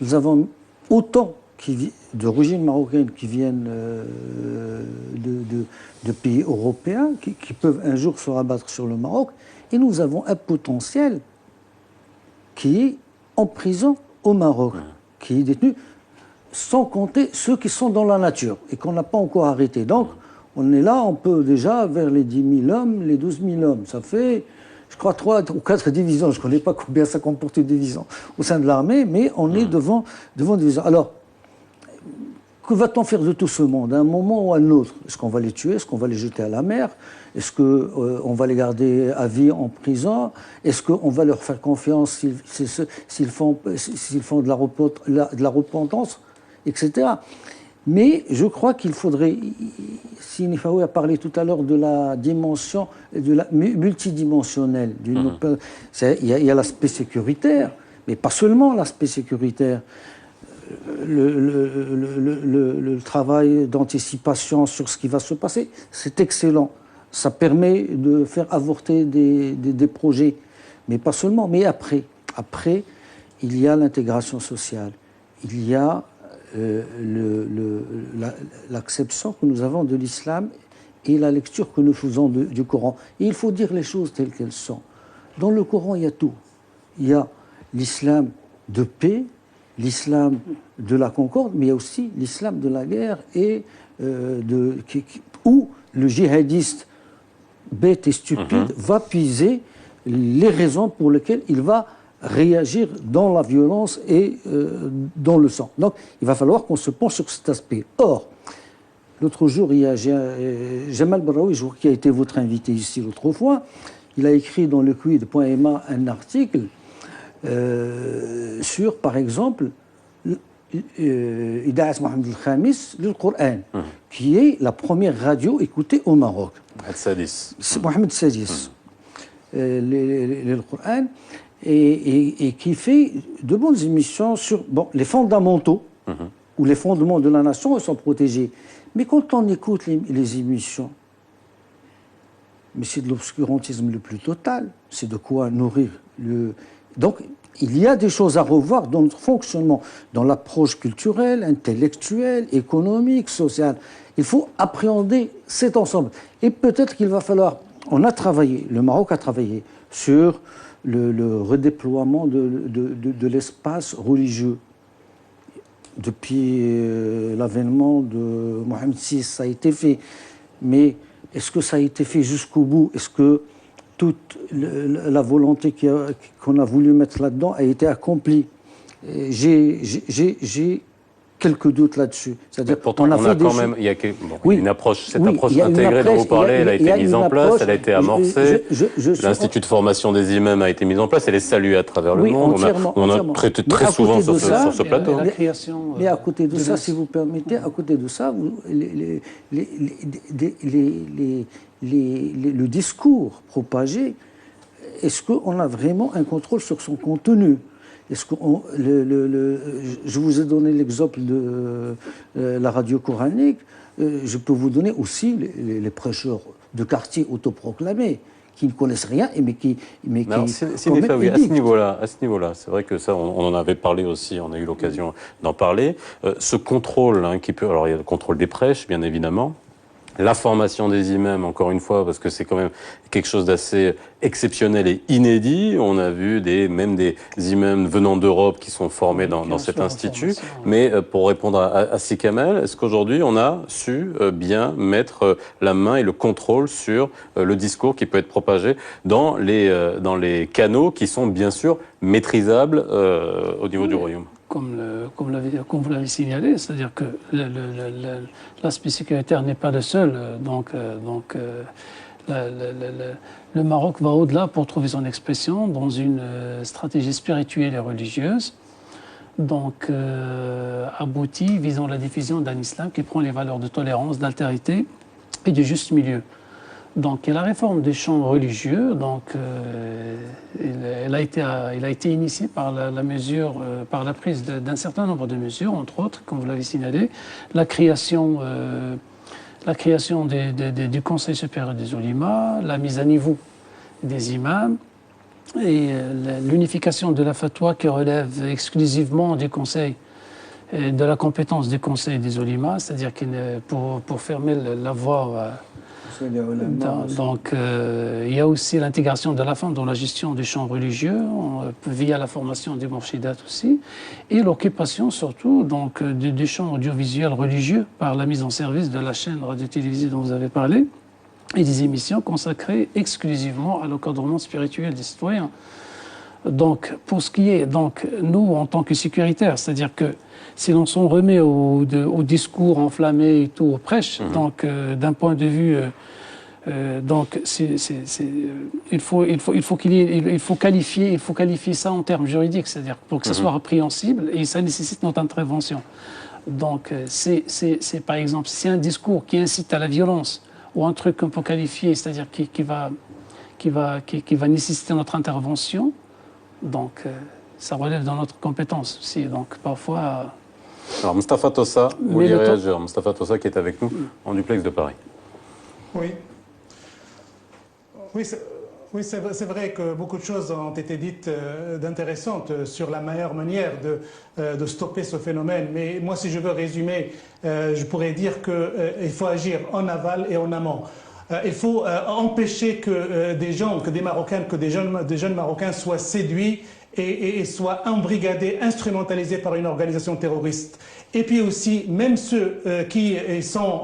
S4: Nous avons autant d'origine marocaine qui viennent de pays européens, qui peuvent un jour se rabattre sur le Maroc. Et nous avons un potentiel qui est en prison au Maroc, qui est détenu, sans compter ceux qui sont dans la nature et qu'on n'a pas encore arrêtés. Donc, on est là, on peut déjà vers les 10 000 hommes, les 12 000 hommes. Ça fait, je crois, 3 ou 4 divisions. Je ne connais pas combien ça comporte une division au sein de l'armée, mais on est devant divisions. Alors, que va-t-on faire de tout ce monde, à un moment ou à un autre? Est-ce qu'on va les tuer? Est-ce qu'on va les jeter à la mer? Est-ce qu'on va les garder à vie en prison? Est-ce qu'on va leur faire confiance s'ils font de la repentance, etc. Mais je crois qu'il faudrait, si Nifaoui a parlé tout à l'heure de la dimension, de la multidimensionnelle, il y a l'aspect sécuritaire, mais pas seulement l'aspect sécuritaire. Le travail d'anticipation sur ce qui va se passer, c'est excellent. Ça permet de faire avorter des projets, mais pas seulement. Mais après, il y a l'intégration sociale, il y a l'acception que nous avons de l'islam et la lecture que nous faisons du Coran. Et il faut dire les choses telles qu'elles sont. Dans le Coran, il y a tout. Il y a l'islam de paix, l'islam de la concorde, mais il y a aussi l'islam de la guerre et où le djihadiste bête et stupide, va puiser les raisons pour lesquelles il va réagir dans la violence et dans le sang. Donc, il va falloir qu'on se penche sur cet aspect. Or, l'autre jour, il y a Jamal Braoui, je crois, qui a été votre invité ici l'autre fois. Il a écrit dans le Quid.ma un article sur, par exemple, Ida'at Mohamed al-Khamis, le Coran, qui est la première radio écoutée au Maroc. Mohamed Sadis, le Coran, et qui fait de bonnes émissions sur les fondamentaux, où les fondements de la nation sont protégés. Mais quand on écoute les émissions, mais c'est de l'obscurantisme le plus total, c'est de quoi nourrir le... Donc, il y a des choses à revoir dans notre fonctionnement, dans l'approche culturelle, intellectuelle, économique, sociale. Il faut appréhender cet ensemble. Et peut-être qu'il va falloir... On a travaillé, le Maroc a travaillé sur le redéploiement de l'espace religieux. Depuis l'avènement de Mohamed VI, ça a été fait. Mais est-ce que ça a été fait jusqu'au bout? Est-ce que toute la volonté qu'on a voulu mettre là-dedans a été accomplie? J'ai quelques doutes là-dessus.
S1: C'est-à-dire, pourtant, on a quand même, il y a une approche, cette approche intégrée dont vous parlez, elle a été mise en place, elle a été amorcée. L'Institut de formation des imams a été mis en place, elle est saluée à travers le monde. On a traité très souvent sur ce plateau.
S4: Mais à côté de ça, si vous permettez, à côté de ça, le discours propagé, est-ce qu'on a vraiment un contrôle sur son contenu? Est-ce que je vous ai donné l'exemple de la radio coranique, je peux vous donner aussi les prêcheurs de quartier autoproclamés qui ne connaissent rien et à
S1: ce niveau-là, c'est vrai que ça, on en avait parlé aussi, on a eu l'occasion d'en parler. Ce contrôle qui peut, alors il y a le contrôle des prêches, bien évidemment. La formation des imams, encore une fois, parce que c'est quand même quelque chose d'assez exceptionnel et inédit. On a vu même des imams venant d'Europe qui sont formés dans cet institut. Mais pour répondre à Sikamel, est-ce qu'aujourd'hui on a su bien mettre la main et le contrôle sur le discours qui peut être propagé dans les canaux qui sont bien sûr maîtrisables au niveau du royaume?
S3: Comme vous l'avez signalé, c'est-à-dire que l'aspect sécuritaire n'est pas le seul. Le Maroc va au-delà pour trouver son expression dans une stratégie spirituelle et religieuse, aboutie visant la diffusion d'un islam qui prend les valeurs de tolérance, d'altérité et du juste milieu. Donc, la réforme des chants religieux, elle a été initiée par par la prise d'un certain nombre de mesures, entre autres, comme vous l'avez signalé, la création du Conseil supérieur des oulémas, la mise à niveau des imams et l'unification de la fatwa qui relève exclusivement du Conseil, de la compétence du Conseil des oulémas, c'est-à-dire pour fermer la voie. Il y a aussi l'intégration de la femme dans la gestion des champs religieux, via la formation des mourchidat aussi, et l'occupation surtout des champs audiovisuels religieux par la mise en service de la chaîne radio-télévisée dont vous avez parlé, et des émissions consacrées exclusivement à l'encadrement spirituel des citoyens. Donc, pour ce qui est, nous, en tant que sécuritaires, c'est-à-dire que si l'on s'en remet au discours enflammé et tout, aux prêches, d'un point de vue... il faut qualifier ça en termes juridiques, c'est-à-dire pour que ça soit répréhensible, et ça nécessite notre intervention. Donc, c'est par exemple, si c'est un discours qui incite à la violence, ou un truc qu'on peut qualifier, c'est-à-dire qui va nécessiter notre intervention, ça relève de notre compétence aussi. Donc, parfois...
S1: Alors, Moustapha Tossa, vous voulez réagir? Moustapha Tossa qui est avec nous en duplex de Paris.
S5: Oui, c'est vrai que beaucoup de choses ont été dites d'intéressantes sur la meilleure manière de stopper ce phénomène. Mais moi, si je veux résumer, je pourrais dire qu'il faut agir en aval et en amont. Il faut empêcher que des Marocains, que des jeunes Marocains soient séduits et soient embrigadés, instrumentalisés par une organisation terroriste. Et puis aussi, même ceux qui sont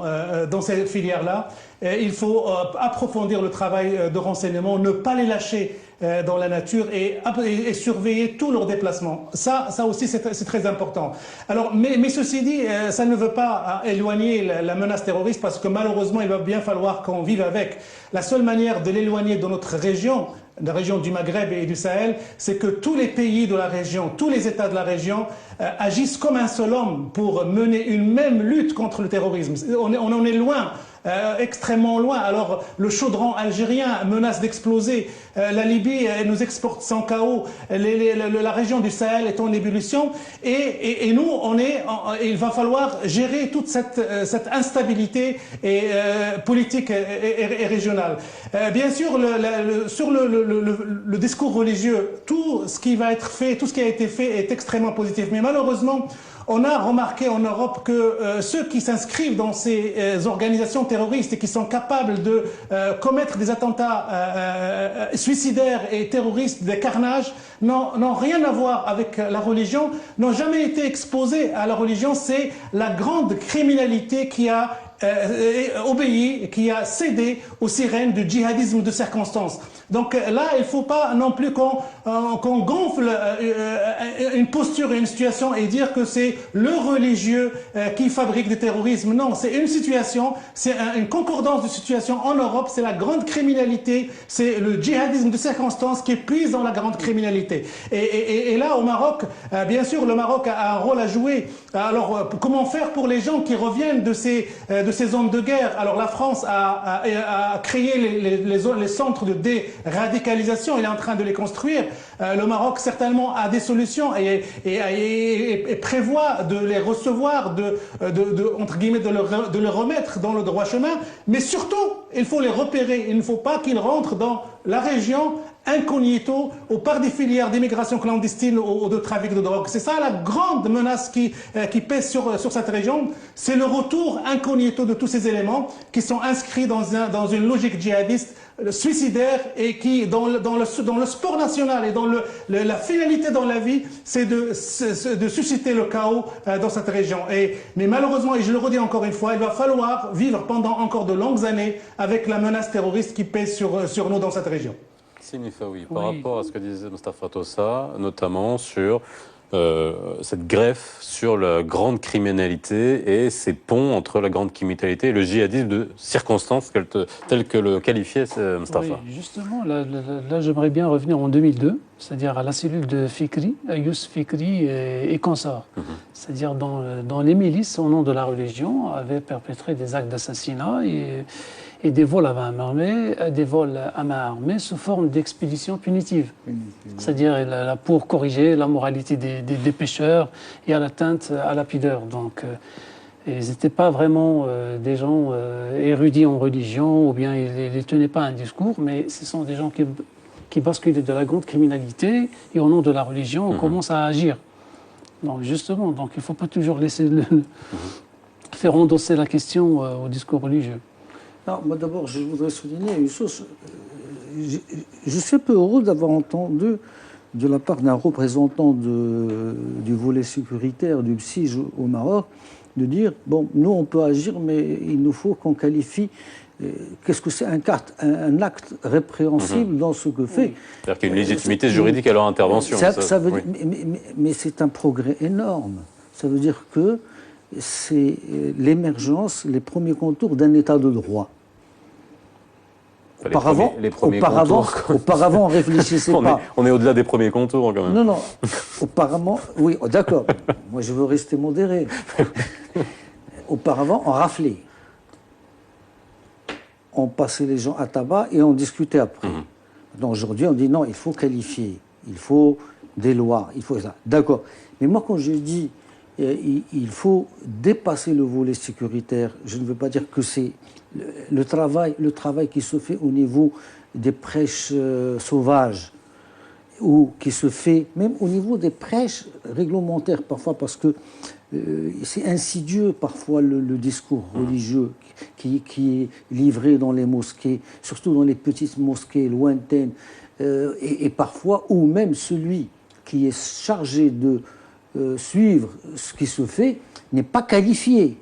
S5: dans ces filières-là, il faut approfondir le travail de renseignement, ne pas les lâcher dans la nature et surveiller tous leurs déplacements. Ça aussi, c'est très important. Alors, mais ceci dit, ça ne veut pas éloigner la menace terroriste parce que malheureusement, il va bien falloir qu'on vive avec. La seule manière de l'éloigner de notre région, la région du Maghreb et du Sahel, c'est que tous les pays de la région, tous les États de la région agissent comme un seul homme pour mener une même lutte contre le terrorisme. On en est loin. Extrêmement loin. Alors le chaudron algérien menace d'exploser. La Libye nous exporte sans chaos. La région du Sahel est en ébullition. Et nous, il va falloir gérer toute cette instabilité politique et régionale. Bien sûr, sur le discours religieux, tout ce qui va être fait, tout ce qui a été fait est extrêmement positif. Mais malheureusement, on a remarqué en Europe que ceux qui s'inscrivent dans ces organisations terroristes et qui sont capables de commettre des attentats suicidaires et terroristes, des carnages, n'ont rien à voir avec la religion, n'ont jamais été exposés à la religion. C'est la grande criminalité qui a obéi, qui a cédé aux sirènes du djihadisme de circonstance. Donc là, il ne faut pas non plus qu'on gonfle une posture et une situation et dire que c'est le religieux qui fabrique du terrorisme. Non, c'est une situation, c'est une concordance de situation en Europe, c'est la grande criminalité, c'est le djihadisme de circonstance qui puise dans la grande criminalité. Et là, au Maroc, bien sûr, le Maroc a un rôle à jouer. Alors, comment faire pour les gens qui reviennent de ces zones de guerre? Alors, la France a créé les centres de déradicalisation, il est en train de les construire. Le Maroc, certainement, a des solutions et prévoit de les recevoir, entre guillemets, de les remettre dans le droit chemin. Mais surtout, il faut les repérer. Il ne faut pas qu'ils rentrent dans la région incognito ou par des filières d'immigration clandestine ou de trafic de drogue. C'est ça la grande menace qui pèse sur cette région. C'est le retour incognito de tous ces éléments qui sont inscrits dans une logique djihadiste suicidaire et qui, dans le sport national et dans la finalité dans la vie, c'est de susciter le chaos dans cette région. Mais malheureusement, et je le redis encore une fois, il va falloir vivre pendant encore de longues années avec la menace terroriste qui pèse sur nous dans cette région.
S1: Sinifaoui, par rapport à ce que disait Mostafa Tossa, notamment sur cette greffe sur la grande criminalité et ces ponts entre la grande criminalité et le djihadisme de circonstance tel que le qualifiait Mostafa.
S3: Oui, justement, là j'aimerais bien revenir en 2002, c'est-à-dire à la cellule de Fikri, Youssef Fikri et consorts. C'est-à-dire dans les milices, au nom de la religion, avaient perpétré des actes d'assassinat et des vols à main armée sous forme d'expéditions punitives. C'est-à-dire pour corriger la moralité des pêcheurs et à l'atteinte à la pudeur. Donc, ils n'étaient pas vraiment des gens érudits en religion ou bien ils ne tenaient pas un discours, mais ce sont des gens qui basculaient de la grande criminalité et au nom de la religion, on commence à agir. Donc, justement, il ne faut pas toujours laisser faire endosser la question au discours religieux.
S4: Non, moi d'abord, je voudrais souligner une chose. Je suis peu heureux d'avoir entendu de la part d'un représentant du volet sécuritaire du PSIJ au Maroc de dire bon, nous on peut agir, mais il nous faut qu'on qualifie qu'est-ce que c'est un acte répréhensible dans ce que fait.
S1: C'est-à-dire qu'il y a une légitimité juridique à leur intervention.
S4: Ça veut dire, mais c'est un progrès énorme. Ça veut dire que c'est l'émergence, les premiers contours d'un état de droit. Auparavant, on ne réfléchissait pas.
S1: On est au-delà des premiers contours quand même.
S4: Non, auparavant, oui, d'accord. Moi, je veux rester modéré. Auparavant, on raflait. On passait les gens à tabac et on discutait après. Donc aujourd'hui, on dit non, il faut qualifier, il faut des lois, il faut ça. D'accord. Mais moi, quand je dis il faut dépasser le volet sécuritaire, je ne veux pas dire que c'est le travail qui se fait au niveau des prêches sauvages ou qui se fait même au niveau des prêches réglementaires parfois, parce que c'est insidieux parfois le discours religieux qui est livré dans les mosquées, surtout dans les petites mosquées lointaines, et parfois, ou même celui qui est chargé de suivre ce qui se fait n'est pas qualifié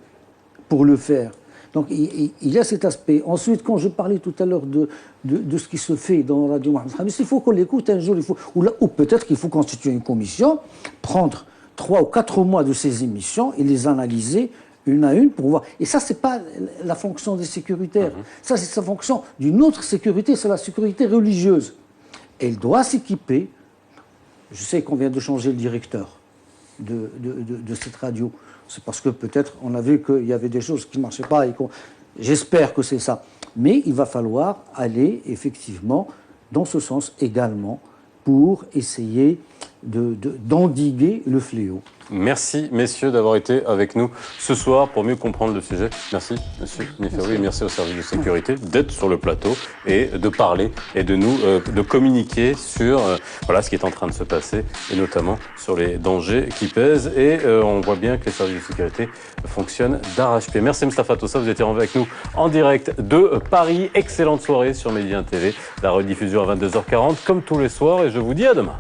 S4: pour le faire. Donc il y a cet aspect. Ensuite, quand je parlais tout à l'heure de ce qui se fait dans Radio Mohamed Khamis, il faut qu'on l'écoute un jour, ou peut-être qu'il faut constituer une commission, prendre 3 ou 4 mois de ces émissions et les analyser une à une pour voir. Et ça, c'est pas la fonction des sécuritaires. Ça, c'est sa fonction d'une autre sécurité, c'est la sécurité religieuse. Elle doit s'équiper. Je sais qu'on vient de changer le directeur de cette radio. C'est parce que peut-être on a vu qu'il y avait des choses qui ne marchaient pas et j'espère que c'est ça. Mais il va falloir aller effectivement dans ce sens également pour essayer d'endiguer le fléau.
S1: Merci, messieurs, d'avoir été avec nous ce soir pour mieux comprendre le sujet. Merci, monsieur Neferoui, et merci au service de sécurité d'être sur le plateau et de parler et de communiquer sur voilà, ce qui est en train de se passer et notamment sur les dangers qui pèsent. Et on voit bien que les services de sécurité fonctionnent d'arrache-pied. Merci Mustapha Tossa, vous étiez avec nous en direct de Paris. Excellente soirée sur Média TV. La rediffusion à 22h40 comme tous les soirs et je vous dis à demain.